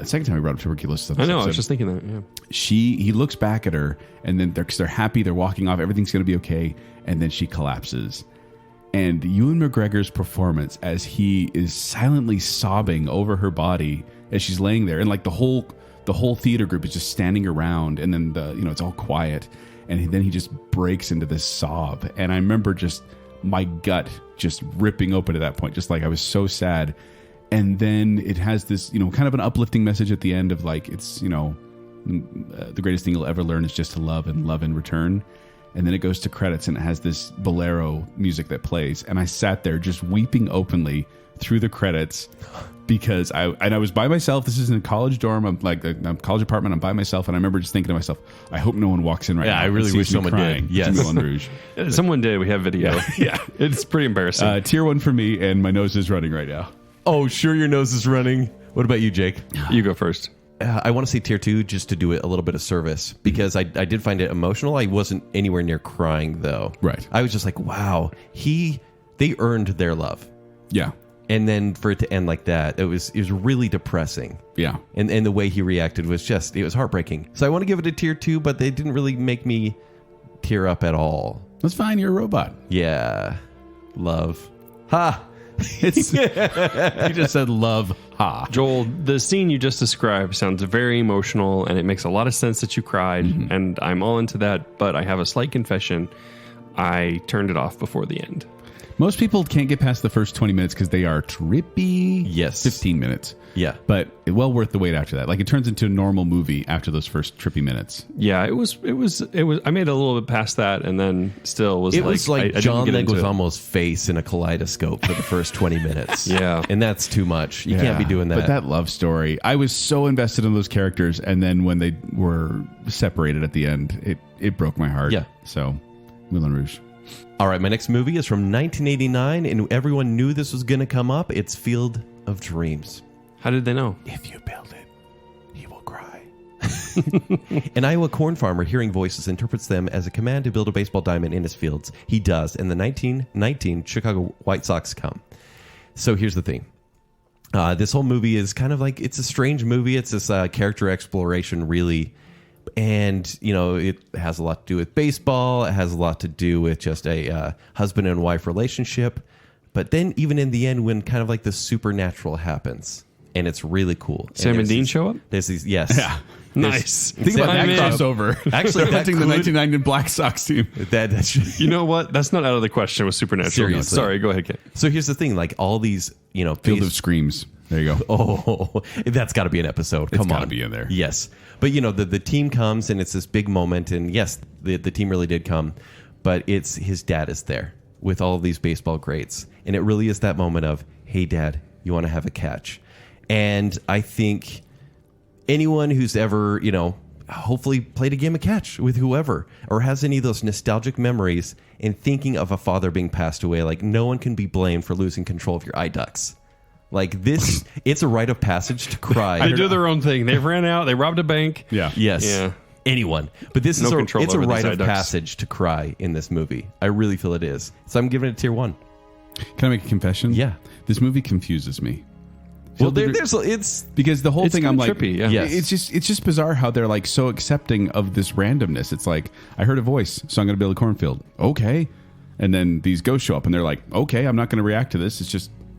Second time we brought up tuberculosis. I know. I was just thinking that. Yeah. He looks back at her, and then they're happy. They're walking off. Everything's going to be okay. And then she collapses. And Ewan McGregor's performance as he is silently sobbing over her body as she's laying there, and like the whole theater group is just standing around, and then it's all quiet, and then he just breaks into this sob. And I remember just my gut just ripping open at that point, just like I was so sad. And then it has this, kind of an uplifting message at the end of like, it's, the greatest thing you'll ever learn is just to love and love in return. And then it goes to credits and it has this bolero music that plays. And I sat there just weeping openly through the credits because I was by myself. This is in a college dorm. I'm like a college apartment. I'm by myself. And I remember just thinking to myself, I hope no one walks in right now. I really and wish sees me someone crying did. Yes. to Moulin Rouge. Someone did. We have video. Yeah. It's pretty embarrassing. Tier 1 for me, and my nose is running right now. Oh, sure, your nose is running. What about you, Jake? You go first. I want to say tier 2 just to do it a little bit of service because I did find it emotional. I wasn't anywhere near crying though. Right. I was just like, wow, they earned their love. Yeah. And then for it to end like that, it was really depressing. Yeah. And the way he reacted was it was heartbreaking. So I want to give it a tier 2, but they didn't really make me tear up at all. That's fine. You're a robot. Yeah. Love. Ha! It's you just said love. Ha. Joel, the scene you just described sounds very emotional, and it makes a lot of sense that you cried, and I'm all into that, but I have a slight confession. I turned it off before the end. Most people can't get past the first 20 minutes because they are trippy. Yes. 15 minutes. Yeah. But well worth the wait after that. Like, it turns into a normal movie after those first trippy minutes. Yeah, it was. I made it a little bit past that, and then still was. It was like I John didn't get into it. Leguizamo's face in a kaleidoscope for the first 20 minutes. Yeah. And that's too much. You can't be doing that. But that love story, I was so invested in those characters, and then when they were separated at the end, it broke my heart. Yeah. So, Moulin Rouge. All right, my next movie is from 1989, and everyone knew this was going to come up. It's Field of Dreams. How did they know? If you build it, he will cry. An Iowa corn farmer hearing voices interprets them as a command to build a baseball diamond in his fields. He does, and the 1919 Chicago White Sox come. So here's the thing. This whole movie is kind of like, it's a strange movie. It's this character exploration, really. And, it has a lot to do with baseball. It has a lot to do with just a husband and wife relationship. But then even in the end, when kind of like the supernatural happens, and it's really cool. Sam and Dean show up? There's these, yes. Yeah. Nice. Think about that crossover. Actually, they're hunting the 1990 Black Sox team. That's You know what? That's not out of the question with Supernatural. Seriously. Sorry, go ahead, Kit. So here's the thing, like all these, Field of Screams. There you go. Oh, that's got to be an episode. Come gotta on. be in there. Yes. But, the team comes, and it's this big moment. And, yes, the team really did come. But it's his dad is there with all of these baseball greats. And it really is that moment of, hey, Dad, you want to have a catch? And I think anyone who's ever, hopefully played a game of catch with whoever or has any of those nostalgic memories and thinking of a father being passed away, like no one can be blamed for losing control of your eye ducts. Like this, it's a rite of passage to cry. They do their own thing. They ran out. They robbed a bank. Yeah. Yes. Yeah. Anyone. But this No is control it's a over these rite of eye ducts. passage to cry in this movie. I really feel it is. So I'm giving it a tier 1. Can I make a confession? Yeah. This movie confuses me. Well, it's Because the whole It's thing, I'm kinda like, trippy, yeah. Yes. it's just bizarre how they're like so accepting of this randomness. It's like, I heard a voice, so I'm going to build a cornfield. Okay. And then these ghosts show up and they're like, okay, I'm not going to react to this.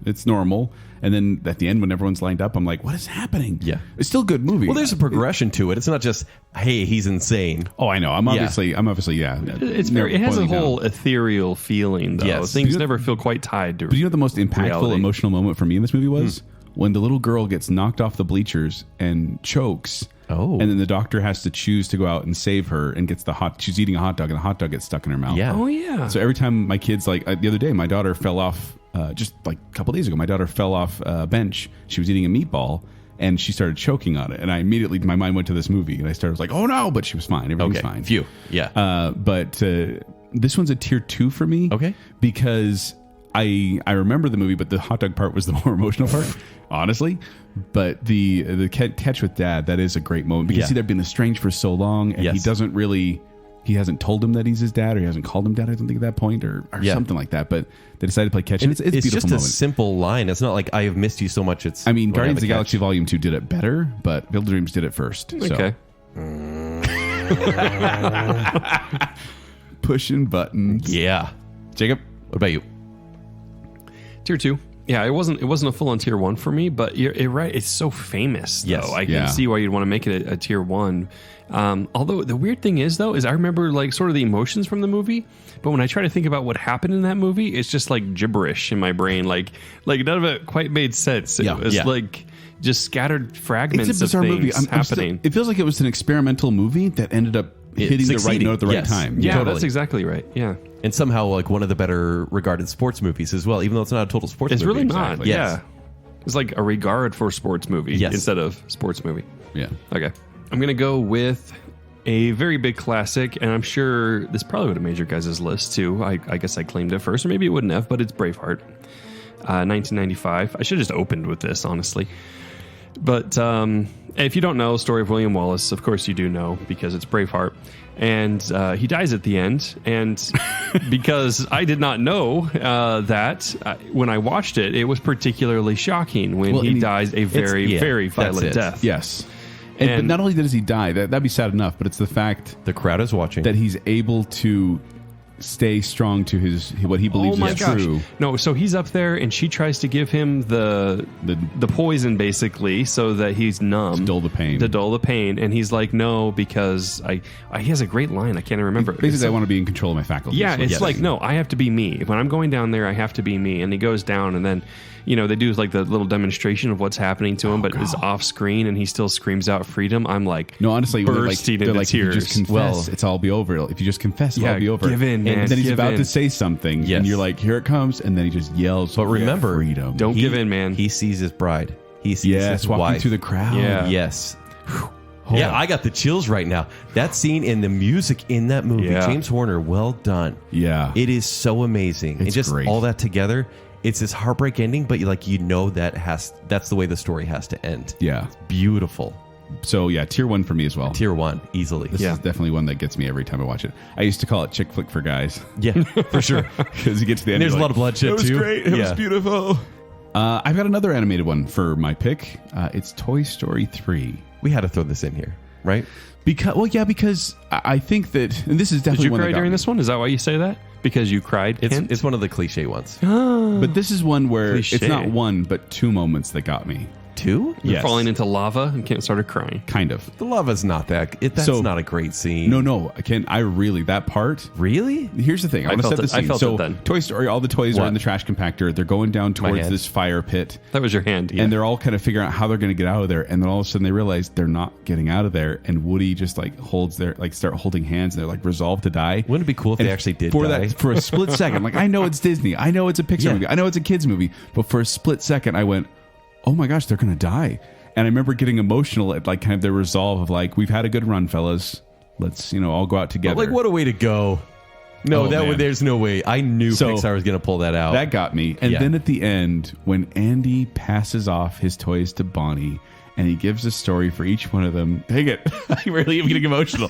It's normal. And then at the end, when everyone's lined up, I'm like, what is happening? Yeah. It's still a good movie. well, there's a progression to it. It's not just, hey, he's insane. Oh, I know. I'm obviously, yeah. It's very. It has a boiling down. whole ethereal feeling, though. Yes. Things never feel quite tied to. But you know the most impactful reality. emotional moment for me in this movie was when the little girl gets knocked off the bleachers and chokes. Oh. And then the doctor has to choose to go out and save her and gets she's eating a hot dog and the hot dog gets stuck in her mouth. Yeah. Oh yeah. So every time my kids, like the other day, my daughter fell off, just like a couple days ago, my daughter fell off a bench. She was eating a meatball and she started choking on it. And I immediately, my mind went to this movie and I started like, oh no, but she was fine. Everything's Okay. fine. Phew. Yeah. But this one's a tier 2 for me. Okay. Because I remember the movie, but the hot dog part was the more emotional part, honestly. But the catch with Dad, that is a great moment because Yeah. they've been estranged for so long, and Yes. he doesn't really. He hasn't told him that he's his dad, or he hasn't called him dad. I don't think at that point, or Yeah. something like that. But they decided to play catch, and and it's a it's beautiful just moment. a simple line. It's not like I have missed you so much. It's I mean, when I Guardians of have the a catch. Galaxy Volume 2 did it better, but Field of Dreams did it first. So. Okay. Pushing buttons. Yeah. Jacob, What about you? Tier 2. Yeah, it wasn't a full on tier 1 for me, but you're right. It's so famous, though. Yes. I can Yeah. see why you'd want to make it a tier 1. Although the weird thing is, though, is I remember like sort of the emotions from the movie, but when I try to think about what happened in that movie, it's just like gibberish in my brain. Like none of it quite made sense. It Yeah. was Yeah. like just scattered fragments it's a bizarre of things movie. happening. It feels like it was an experimental movie that ended up hitting the right succeeding. note at the right Yes. time. yeah, totally. that's exactly right. Yeah. And somehow like one of the better regarded sports movies as well, even though it's not a total sports It's movie. really not. Exactly. Yeah. Yes. It's like a regard for sports movie Yes. instead of sports movie. Yeah. Okay. I'm going to go with a very big classic, and I'm sure this probably would have made your guys' list too. I guess I claimed it first, or maybe it wouldn't have, but it's Braveheart. 1995. I should have just opened with this, honestly. But if you don't know, story of William Wallace, of course you do know, because it's Braveheart. And he dies at the end. And because I did not know that, when I watched it, it was particularly shocking when Well, he and he- dies a very, yeah, very that's violent it. death. Yes. But And- not only does he die, that'd be sad enough, but it's the fact The crowd is watching. that he's able to stay strong to what he believes Oh my is gosh. true. No, so he's up there and she tries to give him the poison basically so that he's numb. To dull the pain. To dull the pain. And he's like, no, because he has a great line. I can't even remember. Basically, It's I want to be in control of my faculties. Yeah, it's Yes. like, no, I have to be me. When I'm going down there, I have to be me. And he goes down and then, they do like the little demonstration of what's happening to him, but it's off screen and he still screams out freedom. I'm like, No, honestly, when bursting they're into like, if you tears. just confess, Well- it's all be over. If you just confess, it'll Yeah, all be over. give in, man, And then he's give about in. to say something, Yes. and you're like, here it comes, and then he just yells. But remember, freedom. Don't give in, man. He sees his bride. He sees Yes, his walking wife. through the crowd. Yeah. Yes. Yeah, I got the chills right now. That scene and the music in that movie, Yeah. James Horner, well done. Yeah. It is so amazing. And It's just great. all that together, it's this heartbreak ending, but that's the way the story has to end. Yeah. Beautiful. So, yeah, tier 1 for me as well. Tier 1, easily. This is definitely one that gets me every time I watch it. I used to call it chick flick for guys. Yeah, for sure. Because you get to the end, There's you're a lot like, of bloodshed, It was too. great. It was Yeah. beautiful. I've got another animated one for my pick. It's Toy Story 3. We had to throw this in here, right? Because I think that, and this is Did definitely you one cry that got during me. this one? Is that why you say that? Because you cried? Kent? It's one of the cliche ones. But this is one where Cliche. it's not one, but two moments that got me. Two? You're Yes. falling into lava and Kent started crying. Kind of. The lava's not that. That's So- not a great scene. No, that part. Really? Here's the thing. I'm going to felt set the it- I scene. felt So it then. Toy Story, all the toys are What? in the trash compactor. They're going down towards hand. this fire pit. That was your hand. And they're all kind of figuring out how they're going to get out of there. And then all of a sudden they realize they're not getting out of there. And Woody just start holding hands. And they're like resolved to die. Wouldn't it be cool if And they actually did for die? that for a split second? Like, I know it's Disney. I know it's a Pixar Yeah. movie. I know it's a kids movie. But for a split second, I went, "Oh my gosh, they're going to die." And I remember getting emotional at like kind of their resolve of like, "We've had a good run, fellas. Let's all go out together." Like, what a way to go. No, Oh, man. there's no way. I knew So, Pixar was going to pull that out. That got me. And Yeah. then at the end, when Andy passes off his toys to Bonnie, and he gives a story for each one of them. Dang it. I really am getting emotional.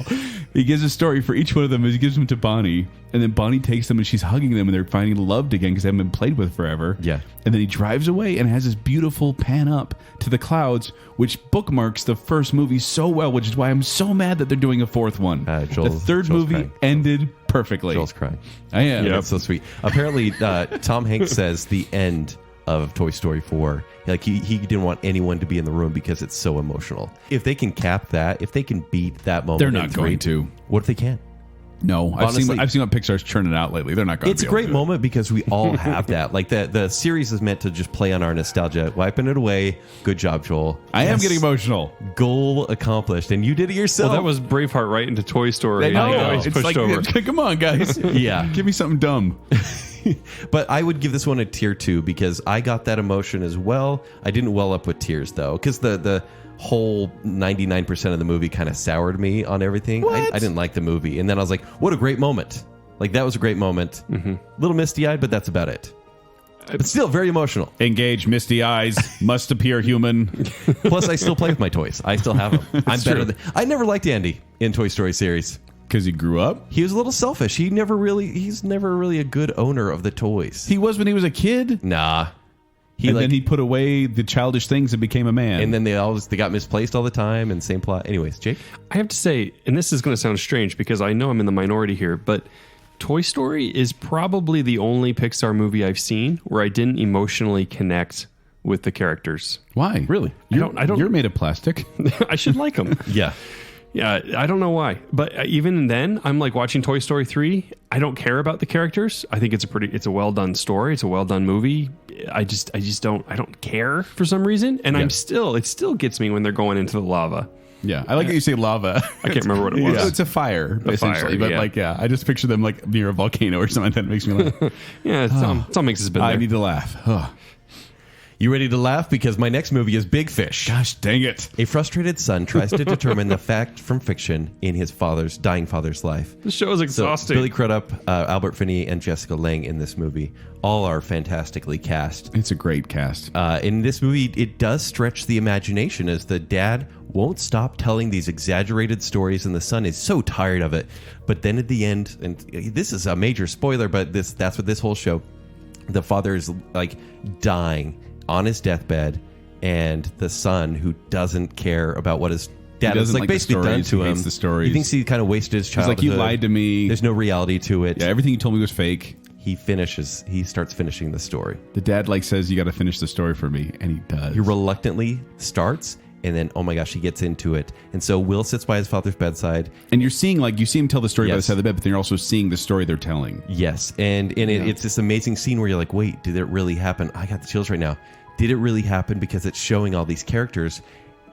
He gives a story for each one of them as he gives them to Bonnie. And then Bonnie takes them and she's hugging them and they're finally loved again because they haven't been played with forever. Yeah. And then he drives away and has this beautiful pan up to the clouds, which bookmarks the first movie so well, which is why I'm so mad that they're doing a fourth one. The third Joel's movie crying. ended perfectly. Joel's crying. I am. That's so sweet. Apparently, Tom Hanks says the end of Toy Story 4, like he didn't want anyone to be in the room because it's so emotional. If they can cap that, if they can beat that moment, They're in not 3, going to. What if they can? No, Honestly, I've seen what Pixar's churning out lately. They're not going to. It's a great moment because we all have that. Like the series is meant to just play on our nostalgia, wiping it away. Good job, Joel. I am Yes. getting emotional. Goal accomplished, and you did it yourself. Well, that was Braveheart right into Toy Story. I know. I always It's pushed like, over. come on, guys. Yeah. Give me something dumb. But I would give this one a tier 2 because I got that emotion as well. I didn't well up with tears though, because the whole 99% of the movie kind of soured me on everything. I didn't like the movie, and then I was like, "What a great moment!" Like that was a great moment. Little misty eyed, but that's about it. But still very emotional. Engage, misty eyes, must appear human. Plus, I still play with my toys. I still have them. I'm better than. I never liked Andy in Toy Story series. Because he grew up. He was a little selfish. He's never really a good owner of the toys. He was when he was a kid. Nah. Then he put away the childish things and became a man. And then they got misplaced all the time and same plot. Anyways, Jake? I have to say, and this is going to sound strange because I know I'm in the minority here, but Toy Story is probably the only Pixar movie I've seen where I didn't emotionally connect with the characters. Why? Really? I don't. You're made of plastic. I should like them. Yeah. Yeah, I don't know why, but even then, I'm like watching Toy Story 3. I don't care about the characters. I think it's a well done story. It's a well done movie. I don't care for some reason, and it still gets me when they're going into the lava. Yeah, I like how you say lava. I can't remember what it was. It's a fire, essentially. fire, But yeah. I just picture them like near a volcano or something. That makes me laugh. Yeah, Tom Hanks has been I there. need to laugh. Ugh. You ready to laugh? Because my next movie is Big Fish. Gosh dang it. A frustrated son tries to determine the fact from fiction in his dying father's life. The show is So exhausting. Billy Crudup, Albert Finney, and Jessica Lange in this movie all are fantastically cast. It's a great cast. In this movie, it does stretch the imagination as the dad won't stop telling these exaggerated stories and the son is so tired of it. But then at the end, and this is a major spoiler, but that's what this whole show, the father is like dying on his deathbed, and the son, who doesn't care about what his dad is doesn't like like the basically done stories. to He him. hates the stories. He thinks he kind of wasted his He's childhood. like, you lied to me. There's no reality to it. Yeah, everything you told me was fake. He starts finishing the story. The dad says, you got to finish the story for me. And he does. He reluctantly starts, and then, oh my gosh, he gets into it. And so Will sits by his father's bedside. And you see him tell the story by the Yes. side of the bed, but then you're also seeing the story they're telling. Yes. And it's this amazing scene where you're like, wait, did it really happen? I got the chills right now. Did it really happen? Because it's showing all these characters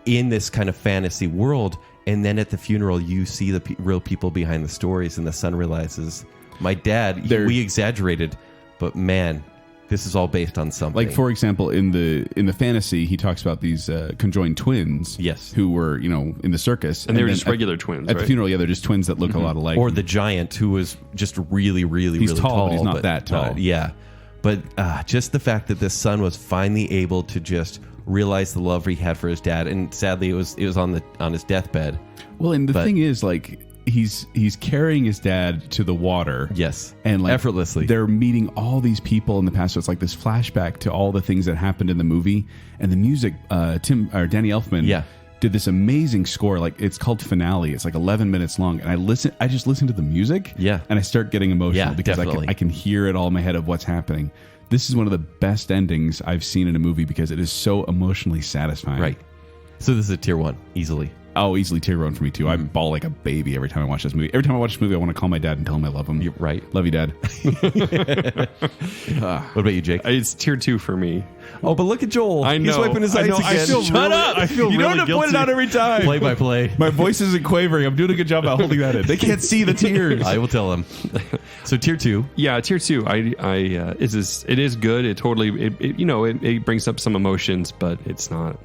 in this kind of fantasy world. And then at the funeral, you see the real people behind the stories, and the son realizes, my dad, we exaggerated, but man, this is all based on something. Like, for example, in the fantasy, he talks about these conjoined twins, Yes. who were in the circus, and they were then just regular twins, At the right? funeral, they're just twins that look a lot alike. Or the giant, who was just really, really, He's really tall, tall. but he's not that tall. Yeah. But just the fact that this son was finally able to just realize the love he had for his dad, and sadly, it was on his deathbed. Well, and the thing is, like, he's carrying his dad to the water. Yes. And like Effortlessly. they're meeting all these people in the past. So it's like this flashback to all the things that happened in the movie. And the music, Danny Elfman did this amazing score. Like, it's called Finale. It's like 11 minutes long. And I just listen to the music. Yeah. And I start getting emotional Yeah, because definitely. I can hear it all in my head of what's happening. This is one of the best endings I've seen in a movie because it is so emotionally satisfying. Right. So this is a tier 1, easily. Oh, easly tier 1 for me too. I bawl like a baby every time I watch this movie. Every time I watch this movie, I want to call my dad and tell him I love him. You're right. Love you, Dad. What about you, Jake? It's tier 2 for me. Oh, but look at Joel. I know. He's wiping his I eyes know. again. I feel Shut really- up! I feel you really don't have to point it guilty. out every time. Play by play. My voice isn't quavering. I'm doing a good job at holding that in. They can't see the tears. I will tell him. So tier 2. Yeah, tier 2. It is good. It totally it brings up some emotions, but it's not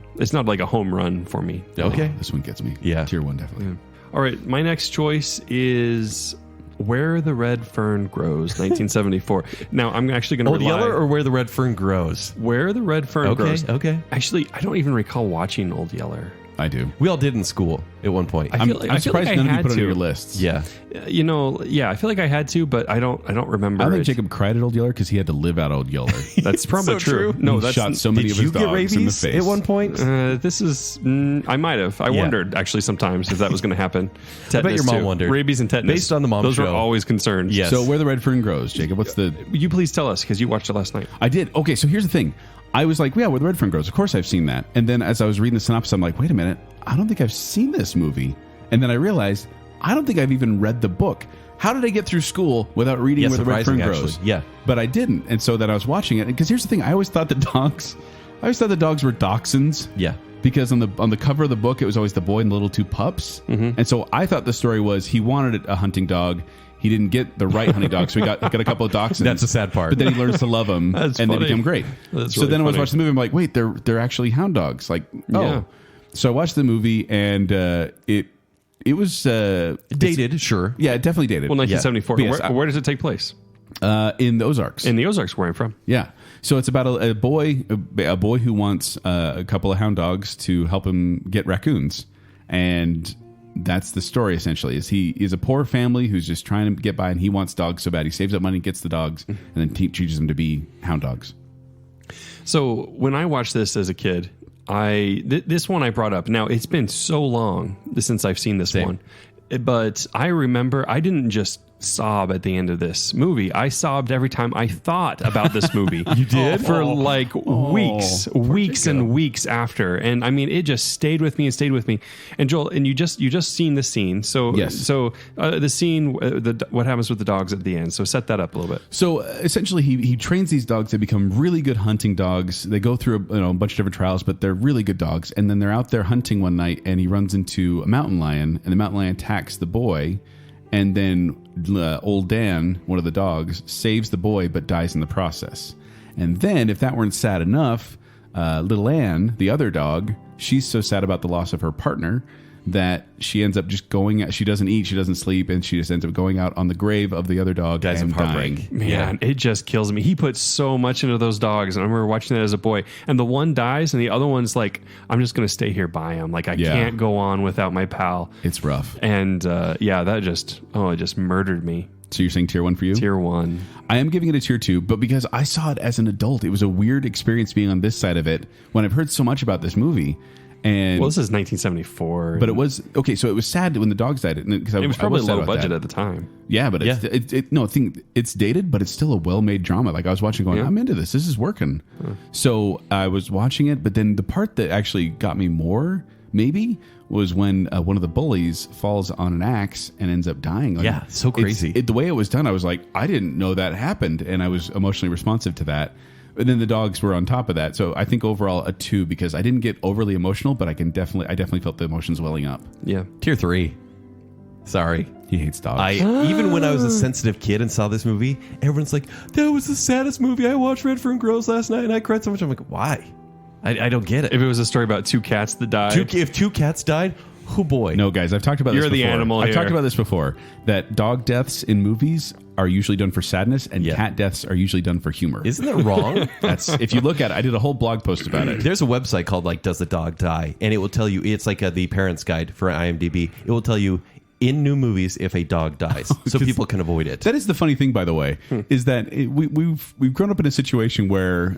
like a home run for me. Okay. This one gets me. Yeah. Tier 1, definitely. All right, my next choice is Where the Red Fern Grows, 1974. Now, I'm actually going to Old rely... Yeller or Where the Red Fern Grows? Where the Red Fern Grows. Okay. Actually, I don't even recall watching Old Yeller. I do. We all did in school at one point. I feel I'm surprised like I none of you had put it on to. your lists. yeah. I feel like I had to, but I don't remember. I think it. Jacob cried at Old Yeller because he had to live out Old Yeller. That's probably So true. true. No, He that's shot so many Did of you his get dogs rabies in the face. at one point? This is. I might have. I wondered actually sometimes if that was going to happen. Tetanus, I bet your mom too. wondered. Rabies and tetanus. Based on the mom those were show. always concerns. Yes. So Where the Red Fern Grows, Jacob, what's the... You please tell us because you watched it last night. I did. Okay, so here's the thing. I was like, yeah, Where the Red Fern Grows. Of course I've seen that. And then as I was reading the synopsis, I'm like, wait a minute. I don't think I've seen this movie. And then I realized, I don't think I've even read the book. How did I get through school without reading Yeah, Where the Red Fern surprising, Grows? actually. Yeah. But I didn't. And so then I was watching it. Because here's the thing. I always thought the dogs were dachshunds. Yeah. Because on the cover of the book, it was always the boy and the little two pups. Mm-hmm. And so I thought the story was he wanted a hunting dog. He didn't get the right hunting dog, so he got a couple of dachshunds. That's the sad part. But then he learns to love them, That's and they funny. become great. That's so really then I was funny. watching the movie. I'm like, wait, they're actually hound dogs. Like, oh. Yeah. So I watched the movie, and it was Dated, sure. Yeah, it definitely dated. Well, 1974. But yes, Where does it take place? in the Ozarks. In the Ozarks, where I'm from. Yeah. So it's about a boy who wants a couple of hound dogs to help him get raccoons, and that's the story essentially. Is he is a poor family who's just trying to get by, and he wants dogs so bad. He saves up money, gets the dogs, and then teaches them to be hound dogs. So when I watched this as a kid, this one I brought up. Now it's been so long since I've seen this one, but I remember I didn't just sob at the end of this movie. I sobbed every time I thought about this movie. You did? For like weeks and weeks after. And I mean, it just stayed with me. And Joel, and you just seen the scene. So Yes. So the scene, what happens with the dogs at the end. So set that up a little bit. So essentially, he trains these dogs. They become really good hunting dogs. They go through a bunch of different trials, but they're really good dogs. And then they're out there hunting one night, and he runs into a mountain lion, and the mountain lion attacks the boy. And then old Dan, one of the dogs, saves the boy but dies in the process. And then, if that weren't sad enough, little Anne, the other dog, she's so sad about the loss of her partner that she ends up just going. She doesn't eat, she doesn't sleep, and she just ends up going out on the grave of the other dog Dies and of heartbreak. dying. Man, it just kills me. He put so much into those dogs, and I remember watching that as a boy. And the one dies, and the other one's like, "I'm just going to stay here by him. Like I can't go on without my pal." It's rough. And that just it just murdered me. So you're saying tier 1 for you? Tier 1. I am giving it a tier 2, but because I saw it as an adult, it was a weird experience being on this side of it when I've heard so much about this movie. And Well, this is 1974, but it was okay. So it was sad when the dogs died. Because it was probably low sad about budget that. at the time. Yeah, but it's dated, but it's still a well-made drama. Like I was watching, going, I'm into this. This is working. So I was watching it, but then the part that actually got me more, maybe, was when one of the bullies falls on an axe and ends up dying. Like, Yeah, so crazy. The way it was done, I was like, I didn't know that happened, and I was emotionally responsive to that. And then the dogs were on top of that. So I think overall a 2 because I didn't get overly emotional, but I definitely felt the emotions welling up. Yeah. Tier 3. Sorry. He hates dogs. Even when I was a sensitive kid and saw this movie, everyone's like, that was the saddest movie. I watched Red Fern Grows last night and I cried so much. I'm like, why? I don't get it. If it was a story about 2 cats that died, If 2 cats died, oh boy. No, guys, I've talked about You're this the before. animal I've here. talked about this before, that dog deaths in movies are usually done for sadness, and cat deaths are usually done for humor. Isn't that wrong? That's if you look at it, I did a whole blog post about it. There's a website called like Does the Dog Die? And it will tell you, it's like the parent's guide for IMDb. It will tell you in new movies if a dog dies, so people can avoid it. That is the funny thing, by the way, is that we've grown up in a situation where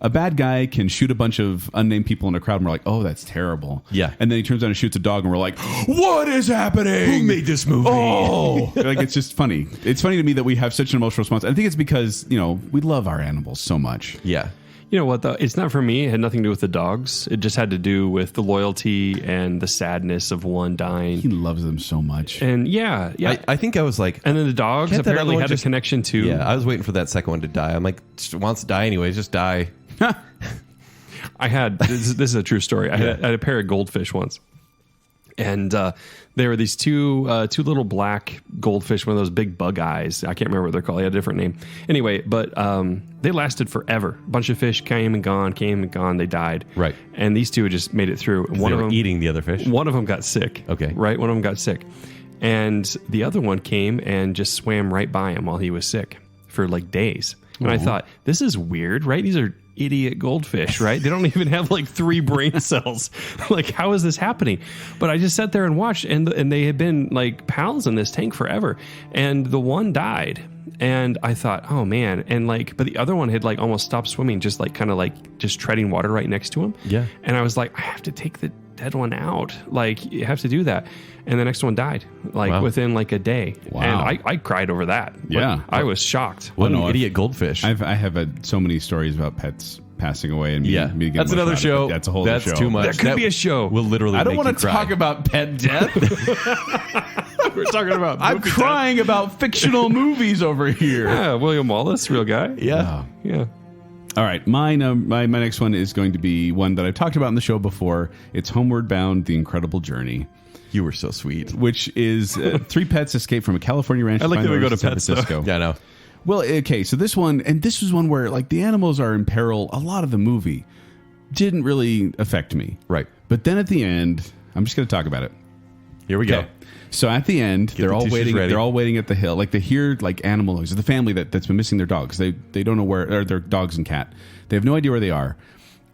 a bad guy can shoot a bunch of unnamed people in a crowd, and we're like, oh, that's terrible. Yeah. And then he turns around and shoots a dog, and we're like, what is happening? Who made this movie? Oh, like it's just funny. It's funny to me that we have such an emotional response. I think it's because we love our animals so much. Yeah. You know what, though? It's not for me. It had nothing to do with the dogs. It just had to do with the loyalty and the sadness of one dying. He loves them so much. And yeah. I think I was like, And then the dogs Can't that apparently other one had just- a connection too. yeah, I was waiting for that second one to die. I'm like, wants to die anyways, just die. I had this is a true story. I had a pair of goldfish once, and there were these two little black goldfish, one of those big bug eyes. I can't remember what they're called. They had a different name. Anyway, but they lasted forever. A bunch of fish came and gone. They died. Right. And these two just made it through. One of them eating the other fish. One of them got sick. Okay. Right. One of them got sick. And the other one came and just swam right by him while he was sick for like days. And I thought, this is weird, right? These are idiot goldfish, right? They don't even have like 3 brain cells. Like, how is this happening? But I just sat there and watched, and they had been like pals in this tank forever. And the one died. And I thought, oh man. And like, but the other one had like almost stopped swimming, just like kind of like just treading water right next to him. Yeah. And I was like, I have to take the dead one out. Like, you have to do that. And the next one died like within like a day. Wow. And I cried over that. Yeah. I was shocked. What an idiot goldfish. I have had so many stories about pets passing away and me getting that's another emotional out of show. it. That's a whole other show. Too much. That could be a show. We'll literally. I don't want to talk about pet death. We're talking about. I'm crying about fictional movies over here. Yeah, William Wallace, real guy. Yeah. Yeah. All right, my next one is going to be one that I've talked about in the show before. It's Homeward Bound: The Incredible Journey, You were so sweet. which is 3 pets escape from a California ranch. I like that we go to San pets, though. Francisco. Yeah, I know. Well, okay, so this one was one where like the animals are in peril. A lot of the movie didn't really affect me. Right. But then at the end, I'm just going to talk about it. Here we go. Okay. So at the end, they're the all tissues waiting. ready. They're all waiting at the hill. Like they hear like animal noises. The family that's been missing their dogs. They don't know where, or their dogs and cat. They have no idea where they are.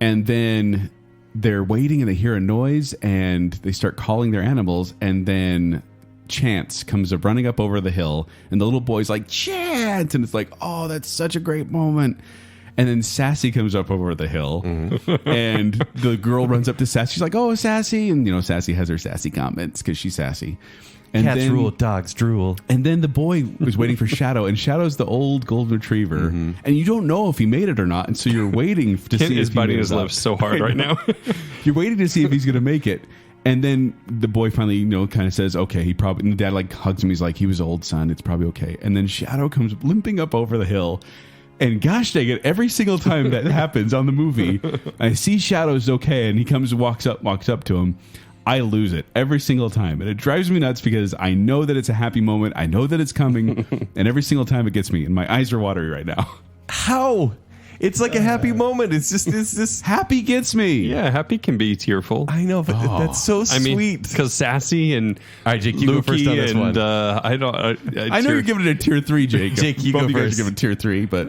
And then they're waiting and they hear a noise and they start calling their animals. And then Chance comes up running up over the hill and the little boy's like, Chance. And it's like, oh, that's such a great moment. And then Sassy comes up over the hill, and the girl runs up to Sassy. She's like, "Oh, Sassy!" And Sassy has her sassy comments because she's sassy. And Cats then, rule, dogs drool. And then the boy was waiting for Shadow, and Shadow's the old golden retriever, and you don't know if he made it or not, and so you're waiting to Kent see is if he biting made his it up. lips so hard right now. You're waiting to see if he's going to make it. And then the boy finally, kind of says, okay, he probably, and the dad like hugs him. He's like, he was old, son. It's probably okay. And then Shadow comes limping up over the hill. And gosh dang it, every single time that happens on the movie, I see Shadow's okay. And he comes, walks up to him. I lose it every single time. And it drives me nuts because I know that it's a happy moment. I know that it's coming. And every single time it gets me. And my eyes are watery right now. How? It's like a happy moment. It's just Happy gets me. Yeah, happy can be tearful. I know, but that's so I mean, sweet. because Sassy and All right, Jake, you go first on this and, one. I don't. I know you're giving it a tier 3, Jake. Jake, you Both go of you guys first. are giving tier 3, but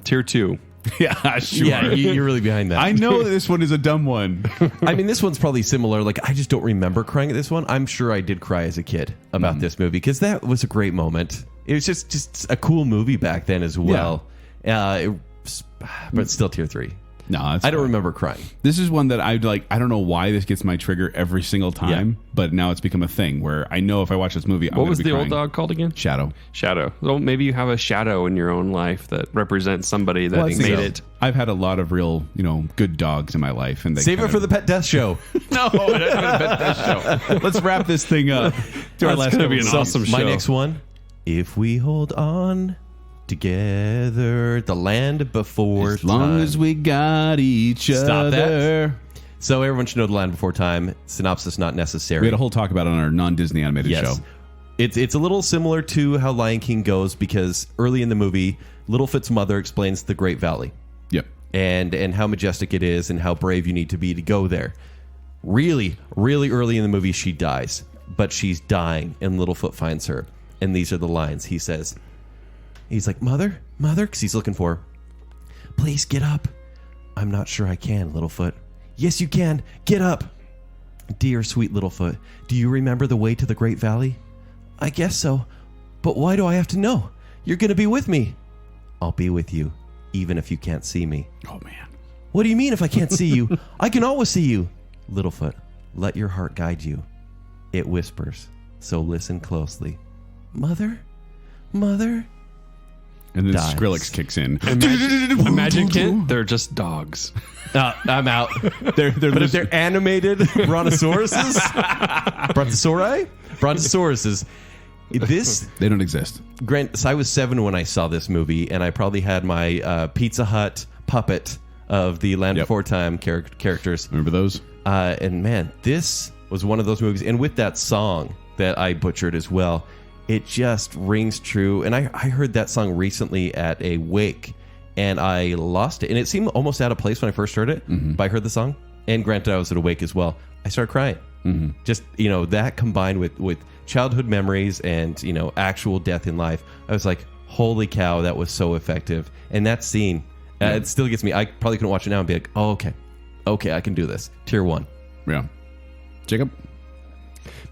tier 2. yeah, sure. Yeah, you're really behind that. I know that this one is a dumb one. I mean, this one's probably similar. Like, I just don't remember crying at this one. I'm sure I did cry as a kid about this movie because that was a great moment. It was just a cool movie back then as well. But still tier 3. No, I don't remember crying. This is one that I like. I don't know why this gets my trigger every single time, but now it's become a thing where I know if I watch this movie, I'm What gonna was be the crying. old dog called again? Shadow. Shadow. Well, maybe you have a shadow in your own life that represents somebody that made it. I've had a lot of real, good dogs in my life, and they Save it kind for of- the Pet Death Show. No, let's wrap this thing up. To our That's last gonna be an episode. awesome My show. next one. If we hold on together, the land before As long time. as we got each Stop that. other. So everyone should know the land before time. Synopsis not necessary. We had a whole talk about it on our non-Disney animated Yes. show. It's a little similar to how Lion King goes because early in the movie, Littlefoot's mother explains the Great Valley Yep. and how majestic it is and how brave you need to be to go there. Really, really early in the movie, she dies, but she's dying, and Littlefoot finds her. And these are the lines. He's like, Mother, because he's looking for her. Please get up. I'm not sure I can, Littlefoot. Yes, you can. Get up. Dear sweet Littlefoot, do you remember the way to the Great Valley? I guess so. But why do I have to know? You're going to be with me. I'll be with you, even if you can't see me. Oh man. What do you mean if I can't see you? I can always see you. Littlefoot, let your heart guide you. It whispers, so listen closely. Mother? Mother? And then Dies. Skrillex kicks in. Imagine, Kent, they're just dogs. I'm out. But if they're animated brontosauruses, brontosauruses, this They don't exist. Grant. So I was 7 when I saw this movie, and I probably had my Pizza Hut puppet of the Land Yep. Before Time characters. Remember those? And man, this was one of those movies. And with that song that I butchered as well, it just rings true. And I heard that song recently at a wake, and I lost it. And it seemed almost out of place when I first heard it, but I heard the song. And granted, I was at a wake as well. I started crying. Just, that combined with childhood memories and, actual death in life. I was like, holy cow, that was so effective. And that scene, it still gets me. I probably couldn't watch it now and be like, oh, okay, I can do this. Tier 1. Yeah. Jacob?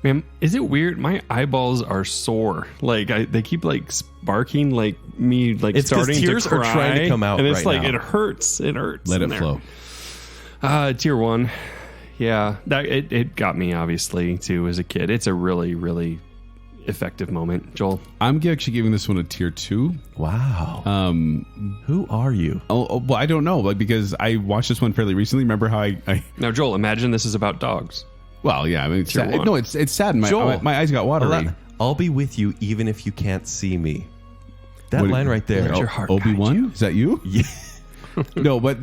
Man, is it weird? My eyeballs are sore. Like they keep like sparking, like me, like It's 'cause starting tears to cry. are trying to come out and it's right like now. it hurts. It hurts. Let in it there. flow. Tier 1. Yeah, that it got me obviously too as a kid. It's a really, really effective moment. Joel, I'm actually giving this one a tier 2. Wow. Who are you? Well, I don't know, like because I watched this one fairly recently. Remember how I now Joel, imagine this is about dogs. well, yeah, I mean, it's Tier sad. 1. No, it's sad. My eyes got watery. I'll be with you even if you can't see me. That What- line right there. Let your heart Obi-Wan? Is that you? Yeah. No, but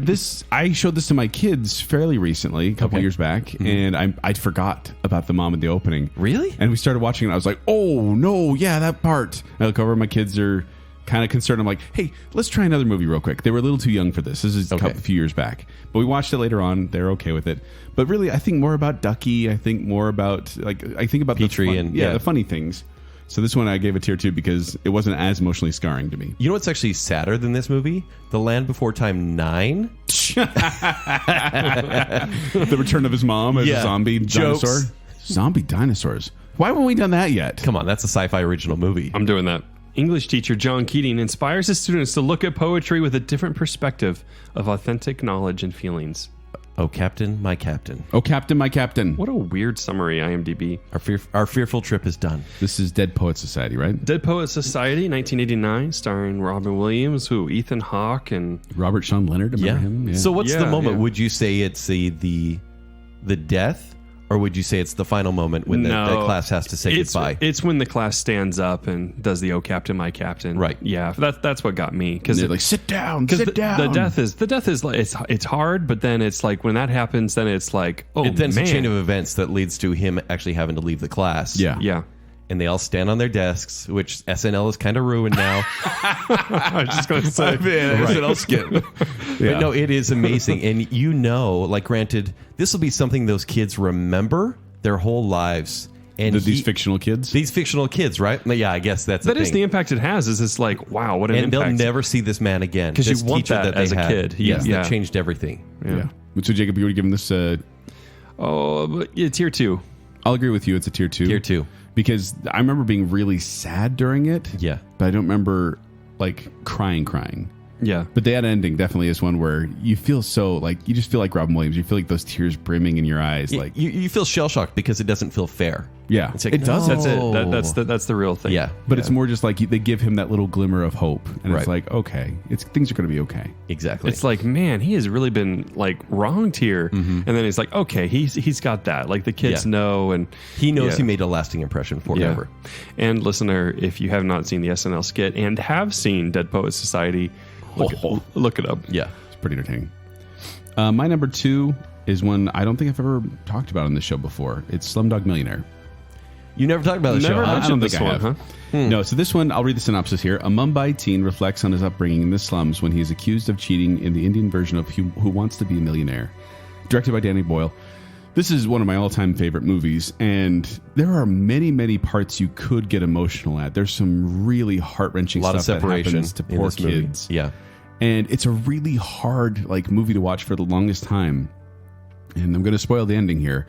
I showed this to my kids fairly recently, a couple years back, and I forgot about the mom in the opening. Really? And we started watching it. And I was like, oh no, yeah, that part. And I look over, my kids are kind of concerned. I'm like, hey, let's try another movie real quick. They were a little too young for this. This is a few years back, but we watched it later on. They're okay with it. But really, I think more about Ducky. I think more about Petrie and the funny things. So this one I gave a tier 2 because it wasn't as emotionally scarring to me. You know what's actually sadder than this movie? The Land Before Time 9. The return of his mom as a zombie Jokes. dinosaur. Zombie dinosaurs. Why haven't we done that yet? Come on, that's a sci-fi original movie. I'm doing that. English teacher John Keating inspires his students to look at poetry with a different perspective of authentic knowledge and feelings. Oh, Captain, my Captain. Oh, Captain, my Captain. What a weird summary, IMDb. Our fearful trip is done. This is Dead Poet Society, right? Dead Poet Society, 1989, starring Robin Williams, Ethan Hawke, and Robert Sean Leonard, remember him? Yeah. So what's the Yeah, moment? yeah. Would you say it's the death, or would you say it's the final moment when the class has to say goodbye? It's when the class stands up and does the "Oh Captain, my Captain." Right. Yeah, that's what got me Because they're like, sit down, sit down. The death is like it's hard, but then it's like when that happens, then it's like Then it's man. a chain of events that leads to him actually having to leave the class. Yeah. And they all stand on their desks, which SNL is kind of ruined now. I was just going to say, SNL skit. But no, it is amazing. And like granted, this will be something those kids remember their whole lives. And These fictional kids? These fictional kids, right? Yeah, I guess that's that the is thing. the impact it has. Is it's like wow, what an And impact. they'll never see this man again. 'Cause you This want teacher that they as a had. kid. Yes, Yeah. that changed everything. Yeah. So, Jacob, you were giving this tier 2. I'll agree with you. It's a tier 2. Tier 2. Because I remember being really sad during it. Yeah. But I don't remember, like, crying. Yeah. But that ending definitely is one where you feel so, like, you just feel like Robin Williams. You feel like those tears brimming in your eyes. Like, You feel shell-shocked because it doesn't feel fair. yeah. It's like, It doesn't. That's it. No. That's the real thing. Yeah. But it's more just like they give him that little glimmer of hope. And Right. it's like, okay, things are going to be okay. Exactly. It's like, man, he has really been like wronged here, and then it's like, okay, he's got that. Like the kids Yeah. know, and he knows yeah. he made a lasting impression forever. And listener, if you have not seen the SNL skit and have seen Dead Poet Society, look it up. Yeah. It's pretty entertaining. My number 2 is one I don't think I've ever talked about on this show before. It's Slumdog Millionaire. You never talked about the Never show. huh? mentioned this I one, have. huh? No, so this one, I'll read the synopsis here. A Mumbai teen reflects on his upbringing in the slums when he is accused of cheating in the Indian version of Who Wants to Be a Millionaire. Directed by Danny Boyle. This is one of my all-time favorite movies, and there are many, many parts you could get emotional at. There's some really heart-wrenching A lot stuff of separation that happens to in poor this movie. kids. Yeah. And it's a really hard movie to watch for the longest time. And I'm going to spoil the ending here,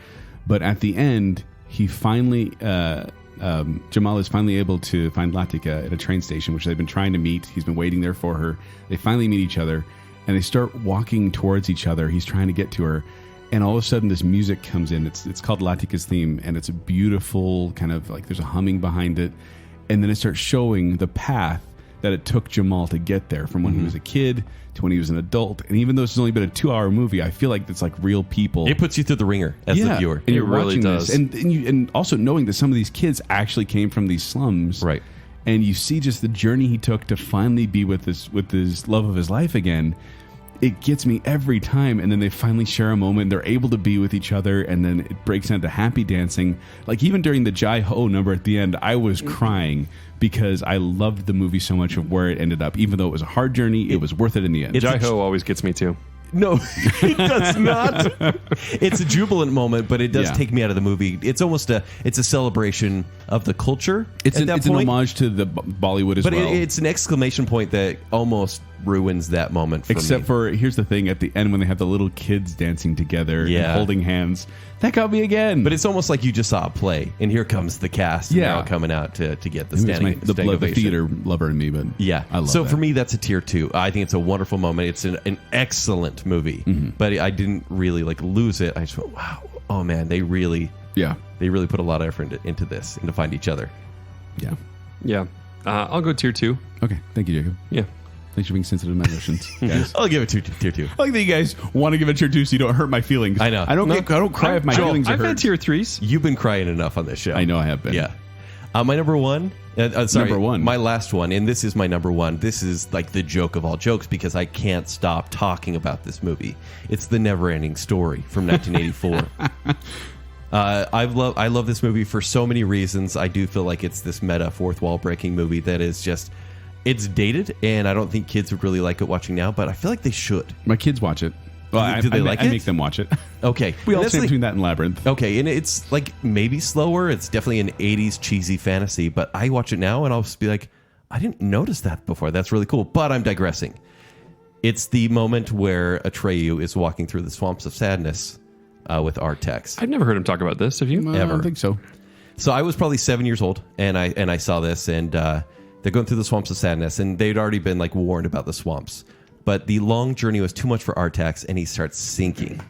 but at the end, he finally Jamal is finally able to find Latika at a train station, which they've been trying to meet. He's been waiting there for her. They finally meet each other, and they start walking towards each other. He's trying to get to her, and all of a sudden, this music comes in. It's called Latika's theme, and it's a beautiful kind of there's a humming behind it, and then it starts showing the path that it took Jamal to get there, from when he was a kid to when he was an adult. And even though it's only been a 2-hour movie, I feel like it's like real people. It puts you through the ringer as the viewer. And you're It really watching does. this, and also knowing that some of these kids actually came from these slums, Right. And you see just the journey he took to finally be with his love of his life again. It gets me every time, and then they finally share a moment. They're able to be with each other, and then it breaks into happy dancing. Like even during the Jai Ho number at the end, I was crying because I loved the movie so much of where it ended up. Even though it was a hard journey, it was worth it in the end. Jai Ho always gets me too. No, it does not. It's a jubilant moment, but it does Yeah. take me out of the movie. It's almost a celebration of the culture. It's at an that point. homage to the Bollywood as But well. it's an exclamation point that almost ruins that moment for Except me. for, here's the thing, at the end when they have the little kids dancing together and Yeah. holding hands, that got me again. But it's almost like you just saw a play, and here comes the cast. Yeah. And they're all coming out to get the It was standing, the standing ovation. theater lover in me, but Yeah. I love so that. for me, that's a tier 2. I think it's a wonderful moment. It's an excellent movie, but I didn't really like lose it. I just went, wow, oh man, they really put a lot of effort into this and to find each other. Yeah. Yeah. I'll go tier 2. Okay. Thank you, Jacob. Yeah. Thanks for being sensitive to my emotions, guys. I'll give it tier 2. I like that you guys want to give it tier 2 so you don't hurt my feelings. I know. I don't cry if my feelings are I've hurt. had tier 3s. You've been crying enough on this show. I know I have been. Yeah. My number one. Sorry, Number one. My last one, and this is my number one. This is like the joke of all jokes because I can't stop talking about this movie. It's The Never-Ending Story from 1984. I love this movie for so many reasons. I do feel like it's this meta fourth wall breaking movie that is just, it's dated, and I don't think kids would really like it watching now, but I feel like they should. My kids watch it. Well, Do they like I it? make them watch it. Okay. We And all that's stand the- between that and Labyrinth. Okay, and it's like maybe slower. It's definitely an 80s cheesy fantasy, but I watch it now and I'll just be like, I didn't notice that before. That's really cool. But I'm digressing. It's the moment where Atreyu is walking through the swamps of sadness with Artex. I've never heard him talk about this. Have you? I Ever. don't think so. So I was probably 7 years old, and I saw this, and they're going through the swamps of sadness, and they'd already been like warned about the swamps. But the long journey was too much for Artax, and he starts sinking.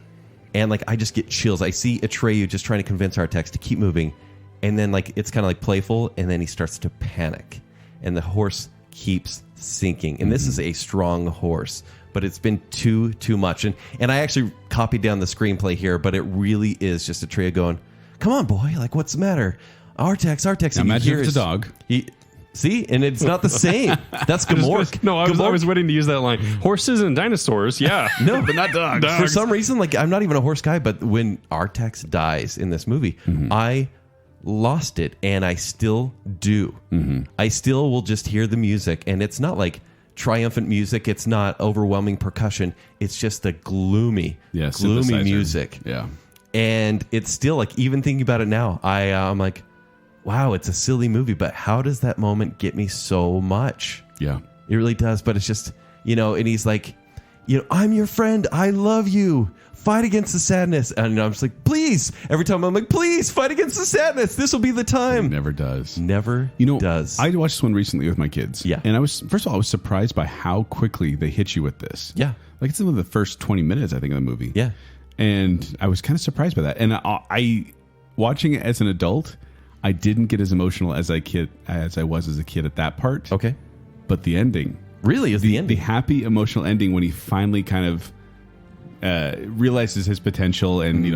And like I just get chills. I see Atreyu just trying to convince Artax to keep moving, and then like it's kind of like playful, and then he starts to panic, and the horse keeps sinking. And this is a strong horse, but it's been too much. And I actually copied down the screenplay here, but it really is just Atreyu going, "Come on, boy! Like what's the matter? Artax." Now And you imagine hear if it's his- a dog. See, and it's not the same. That's Gamork. No, I was Gamork- waiting to use that line. Horses and dinosaurs, yeah. No, but not dogs. For some reason, like I'm not even a horse guy, but when Artax dies in this movie, I lost it, and I still do. I still will just hear the music, and it's not like triumphant music. It's not overwhelming percussion. It's just the gloomy synthesizer. music. Yeah. And it's still like, even thinking about it now, I'm like, wow, it's a silly movie, but how does that moment get me so much? Yeah. It really does. But it's just, and he's like, I'm your friend. I love you. Fight against the sadness. And I'm just like, please. Every time I'm like, please fight against the sadness. This will be the It time. never does. Never does. I watched this one recently with my kids. Yeah. And first of all, I was surprised by how quickly they hit you with this. Yeah. Like it's in the first 20 minutes, I think, of the movie. Yeah. And I was kind of surprised by that. And I watching it as an adult, I didn't get as emotional as I was as a kid at that part. Okay. But the ending. Really is the ending. The happy, emotional ending when he finally kind of realizes his potential and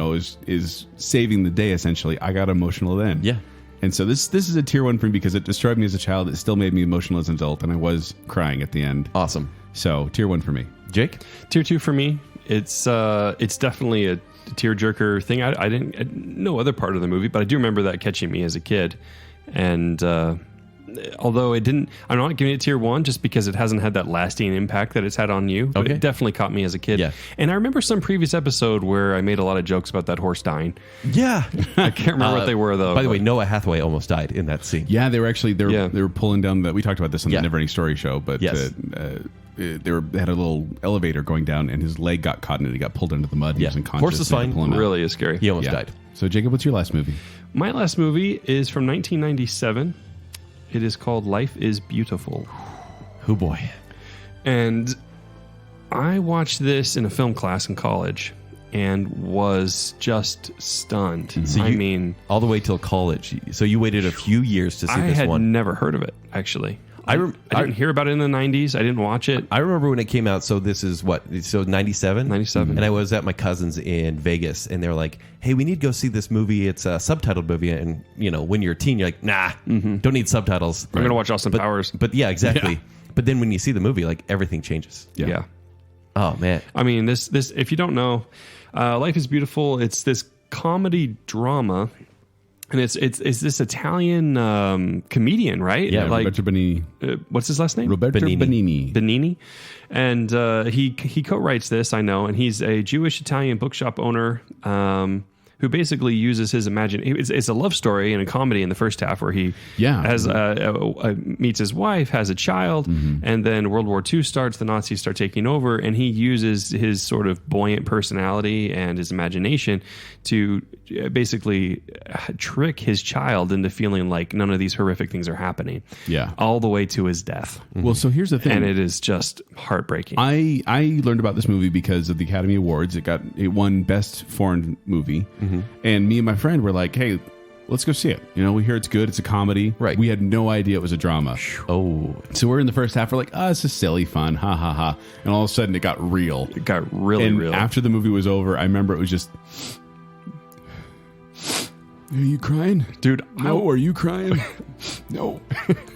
is saving the day. Essentially, I got emotional then. Yeah. And so this is a tier 1 for me because it destroyed me as a child. It still made me emotional as an adult, and I was crying at the end. Awesome. So tier 1 for me. Jake? Tier 2 for me. It's definitely a tearjerker thing. I didn't know other part of the movie, but I do remember that catching me as a kid. And although it didn't, I'm not giving it tier 1 just because it hasn't had that lasting impact that it's had on you. But Okay. it definitely caught me as a kid. Yeah. And I remember some previous episode where I made a lot of jokes about that horse dying. Yeah. I can't remember what they were though. By the way, but- Noah Hathaway almost died in that scene. Yeah, they were actually they Yeah. were pulling down we talked about this on Yeah. the Never Ending Story show, but Yes. they had a little elevator going down, and his leg got caught in it. He got pulled into the mud. He Yeah. was unconscious. Horse is They had to fine. pull him out. really is scary. He almost Yeah. died. So Jacob, what's your last movie? My last movie is from 1997. It is called Life is Beautiful. Oh boy. And I watched this in a film class in college and was just stunned. So I you- mean, All the way till college. So you waited a few years to see I this had one. never heard of it, actually. I I didn't hear about it in the 90s. I didn't watch it. I remember when it came out. So this is what? So 97? 97. And I was at my cousin's in Vegas, and they're like, hey, we need to go see this movie. It's a subtitled movie. And, when you're a teen, you're like, nah, don't need subtitles. I'm going to watch Austin Powers. But yeah, exactly. Yeah. But then when you see the movie, like everything changes. Yeah. Oh, man. I mean, this if you don't know, Life is Beautiful, it's this comedy drama And it's this Italian comedian, right? Yeah, like Roberto Benigni. what's his last name? Roberto Benigni. Benigni, and he co-writes this, I know, and he's a Jewish Italian bookshop owner who basically uses his imagination. It's a love story and a comedy in the first half where he has meets his wife, has a child, and then World War II starts. The Nazis start taking over, and he uses his sort of buoyant personality and his imagination to basically trick his child into feeling like none of these horrific things are happening. Yeah. All the way to his death. Well, so here's the thing. And it is just heartbreaking. I learned about this movie because of the Academy Awards. It won Best Foreign Movie. And me and my friend were like, hey, let's go see it. You know, we hear it's good. It's a comedy. Right. We had no idea it was a drama. Oh. So we're in the first half. We're like, oh, it's just silly fun. Ha, ha, ha. And all of a sudden it got real. It got really and real. After the movie was over, I remember it was just... Are you crying? Dude, No, are you crying? No.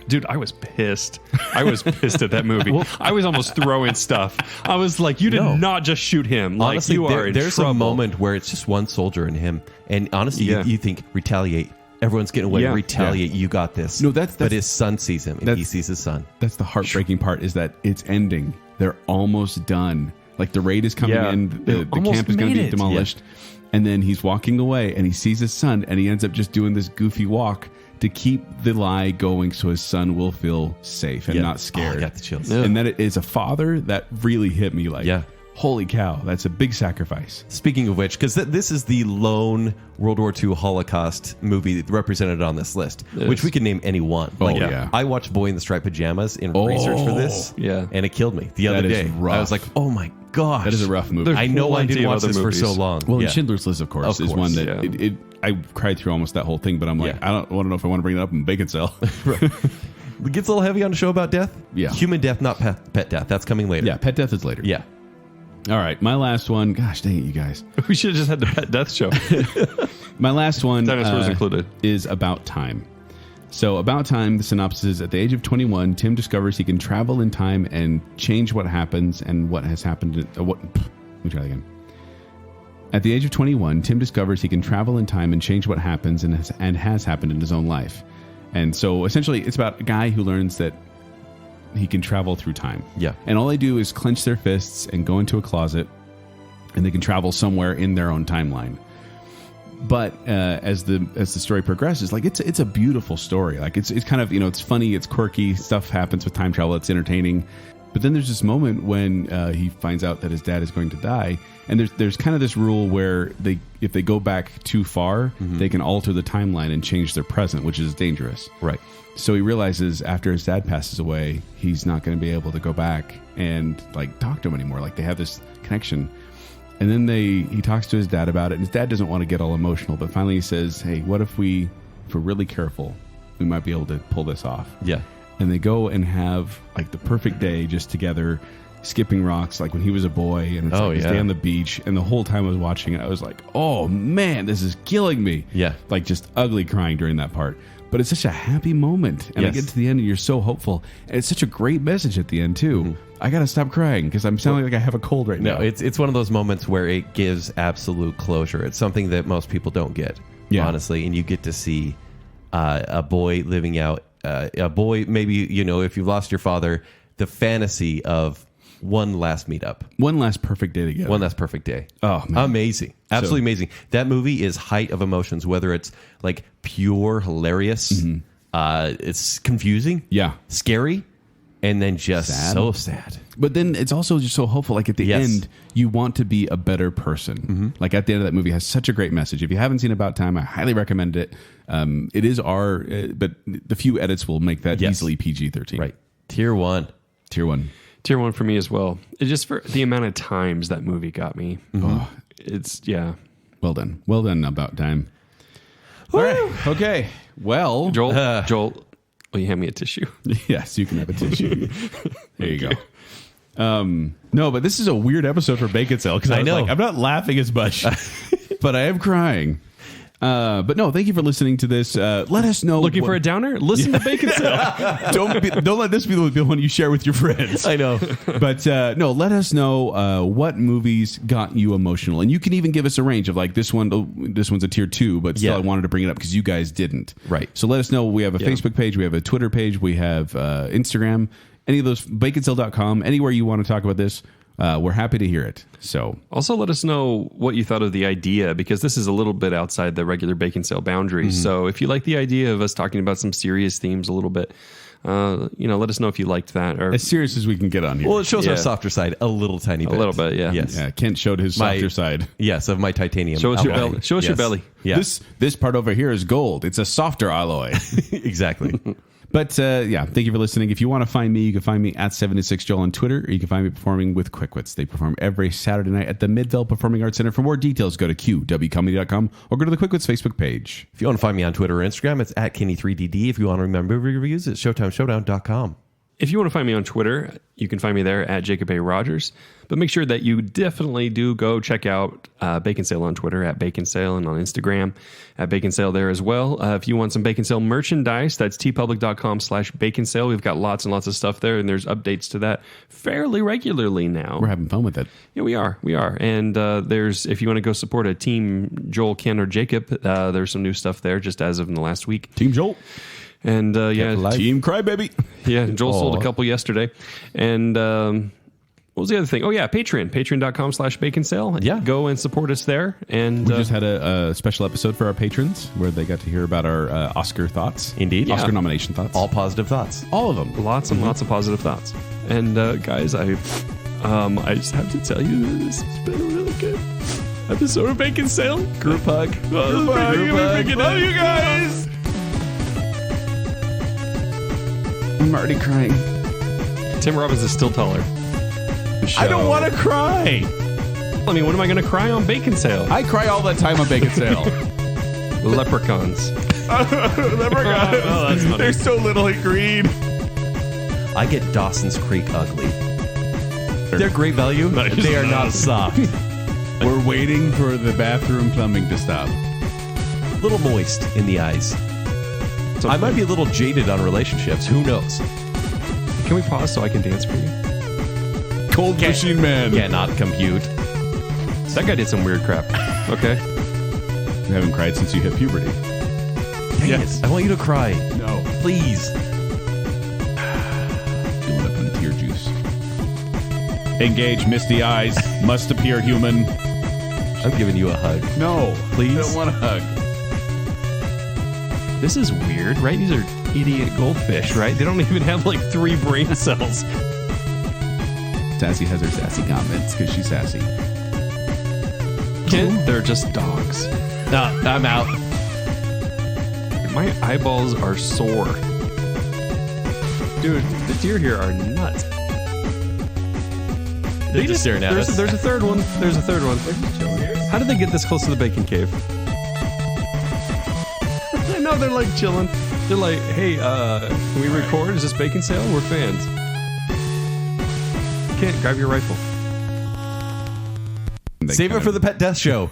Dude, I was pissed. I was pissed at that movie. I was almost throwing stuff. I was like, you did not just shoot him. Like, Honestly, you are in there's trouble. a moment where it's just one soldier in him. And honestly, you think, retaliate. Everyone's getting away. Yeah. Retaliate. You got this. No, that's- But his son sees him, and he sees his son. That's the heartbreaking part, is that it's ending. They're almost done. Like the raid is coming Yeah. in. The Almost camp is going to made be it. demolished. And then he's walking away and he sees his son and he ends up just doing this goofy walk to keep the lie going so his son will feel safe and Yeah. not scared. Oh, I got the chills. And that it is a father that really hit me like, Yeah. holy cow, that's a big sacrifice. Speaking of which, because this is the lone World War II Holocaust movie represented on this list, which we can name any one. Oh, yeah. I watched Boy in the Striped Pajamas in research for this, Yeah. and it killed me the other That is day. rough. I was like, oh my gosh. That is a rough movie. I know I plenty didn't of watch other this for so movies. long. Well, yeah. Schindler's List, of course, Of is one course, that I cried through almost that whole thing, but I'm like, Yeah. I don't want to know if I want to bring that up in Baconsale. It gets a little heavy on a show about death. Yeah. Human death, not pet death. That's coming later. Yeah, pet death is later. Yeah. All right, my last one. Gosh dang it, you guys. We should have just had the pet death show. My last one Dinosaurs included. is About Time. So About Time, the synopsis is, at the age of 21, Tim discovers he can travel in time and change what happens and what has happened. Let me try that again. At the age of 21, Tim discovers he can travel in time and change what happens and has happened in his own life. And so essentially it's about a guy who learns that he can travel through time. Yeah. And all they do is clench their fists and go into a closet and they can travel somewhere in their own timeline. But as the story progresses, like it's a beautiful story. Like it's kind of, it's funny, it's quirky, stuff happens with time travel, it's entertaining. But then there's this moment when he finds out that his dad is going to die, and there's kind of this rule where if they go back too far, they can alter the timeline and change their present, which is dangerous. Right. So he realizes after his dad passes away, he's not going to be able to go back and like talk to him anymore. Like they have this connection. And then he talks to his dad about it, and his dad doesn't want to get all emotional, but finally he says, hey, what if we're really careful, we might be able to pull this off. Yeah. And they go and have like the perfect day just together, skipping rocks like when he was a boy, and it's his day on the beach. And the whole time I was watching it, I was like, oh man, this is killing me. Yeah. Like just ugly crying during that part. But it's such a happy moment. And I Yes. get to the end and you're so hopeful. And it's such a great message at the end too. I got to stop crying because I'm sounding like I have a cold right now. No, it's one of those moments where it gives absolute closure. It's something that most people don't get, honestly. And you get to see a boy living out, a boy, maybe, if you've lost your father, the fantasy of one last meetup. One last perfect day together. One last perfect day. Oh, man. Amazing. Absolutely amazing. That movie is height of emotions, whether it's like pure hilarious, it's confusing, scary, and then just Sad. so sad. But then it's also just so hopeful. Like at the end, you want to be a better person. Like at the end of that movie, it has such a great message. If you haven't seen About Time, I highly recommend it. It is but the few edits will make that easily PG-13. Right. Tier 1. Tier 1. Tier 1 for me as well. It's just for the amount of times that movie got me. Oh, It's, well done. Well done, About Time. All right. Okay. Well, Joel, will you hand me a tissue? yes, you can have a tissue. There you go. No, but this is a weird episode for Baconsale because I know I'm not laughing as much, but I am crying. But no, thank you for listening to this. Let us know. Looking for a downer? Listen to Baconsale. Don't let this be the one you share with your friends. I know. But no, let us know what movies got you emotional. And you can even give us a range of like this one's a tier 2, but still I wanted to bring it up because you guys didn't. Right. So let us know. We have a Facebook page. We have a Twitter page. We have Instagram. Any of those, baconsale.com, anywhere you want to talk about this. We're happy to hear it. So also let us know what you thought of the idea, because this is a little bit outside the regular Baconsale boundaries. Mm-hmm. So if you like the idea of us talking about some serious themes a little bit, let us know if you liked that. Or as serious as we can get on here. Well, it shows our softer side a little tiny bit. a little bit, yeah. Yes. Yeah, Kent showed his softer side. Yes, of my titanium. Show us your alloy. belly. Show us your Yes. belly. Yeah. This part over here is gold. It's a softer alloy. Exactly. But thank you for listening. If you want to find me, you can find me at 76Joel on Twitter, or you can find me performing with Quickwits. They perform every Saturday night at the Midvale Performing Arts Center. For more details, go to qwcomedy.com or go to the Quickwits Facebook page. If you want to find me on Twitter or Instagram, it's at Kenny3DD. If you want to remember movie reviews, it's ShowtimeShowdown.com. If you want to find me on Twitter, you can find me there at Jacob A. Rogers. But make sure that you definitely do go check out Baconsale on Twitter at Baconsale, and on Instagram at Baconsale there as well. If you want some Baconsale merchandise, that's tpublic.com/Baconsale. We've got lots and lots of stuff there, and there's updates to that fairly regularly now. We're having fun with it. Yeah, we are. And there's, if you want to go support a team, Joel, Ken, or Jacob, there's some new stuff there just as of in the last week. Team Joel. And Team Crybaby. yeah, Joel sold a couple yesterday. And what was the other thing? Oh, yeah, patreon.com/Baconsale. Yeah. Go and support us there. And We just had a special episode for our patrons where they got to hear about our Oscar thoughts. Indeed. Oscar Yeah. nomination thoughts. All positive thoughts. All of them. lots and lots of positive thoughts. And guys, I just have to tell you, this has been a really good episode of Baconsale. Group hug. Group hug. Love you guys. I'm already crying. Tim Robbins is still taller. I don't want to cry. I mean, when am I going to cry on Baconsale? I cry all the time on Baconsale. Leprechauns. Leprechauns. Oh, that's funny. They're so little and green. I get Dawson's Creek ugly. They're great value. Nice. They are not soft. We're waiting for the bathroom plumbing to stop. A little moist in the eyes. I might be a little jaded on relationships. Who knows? Can we pause so I can dance for you? Cold Machine Man. Cannot compute. That guy did some weird crap. Okay. You haven't cried since you hit puberty. Dang it. I want you to cry. No. Please. Fill it up in tear juice. Engage misty eyes. Must appear human. I'm giving you a hug. No. Please? I don't want a hug. This is weird, right? These are idiot goldfish, right? They don't even have like 3 brain cells. Sassy has her sassy comments because she's sassy. They're just dogs. I'm out. My eyeballs are sore. Dude, the deer here are nuts. They're just staring at us. There's a third one. There's a third one. How did they get this close to the bacon cave? I know, they're like chilling. They're like, hey, can we record? Is this Baconsale? We're fans. Kent, grab your rifle. Save it for the pet death show.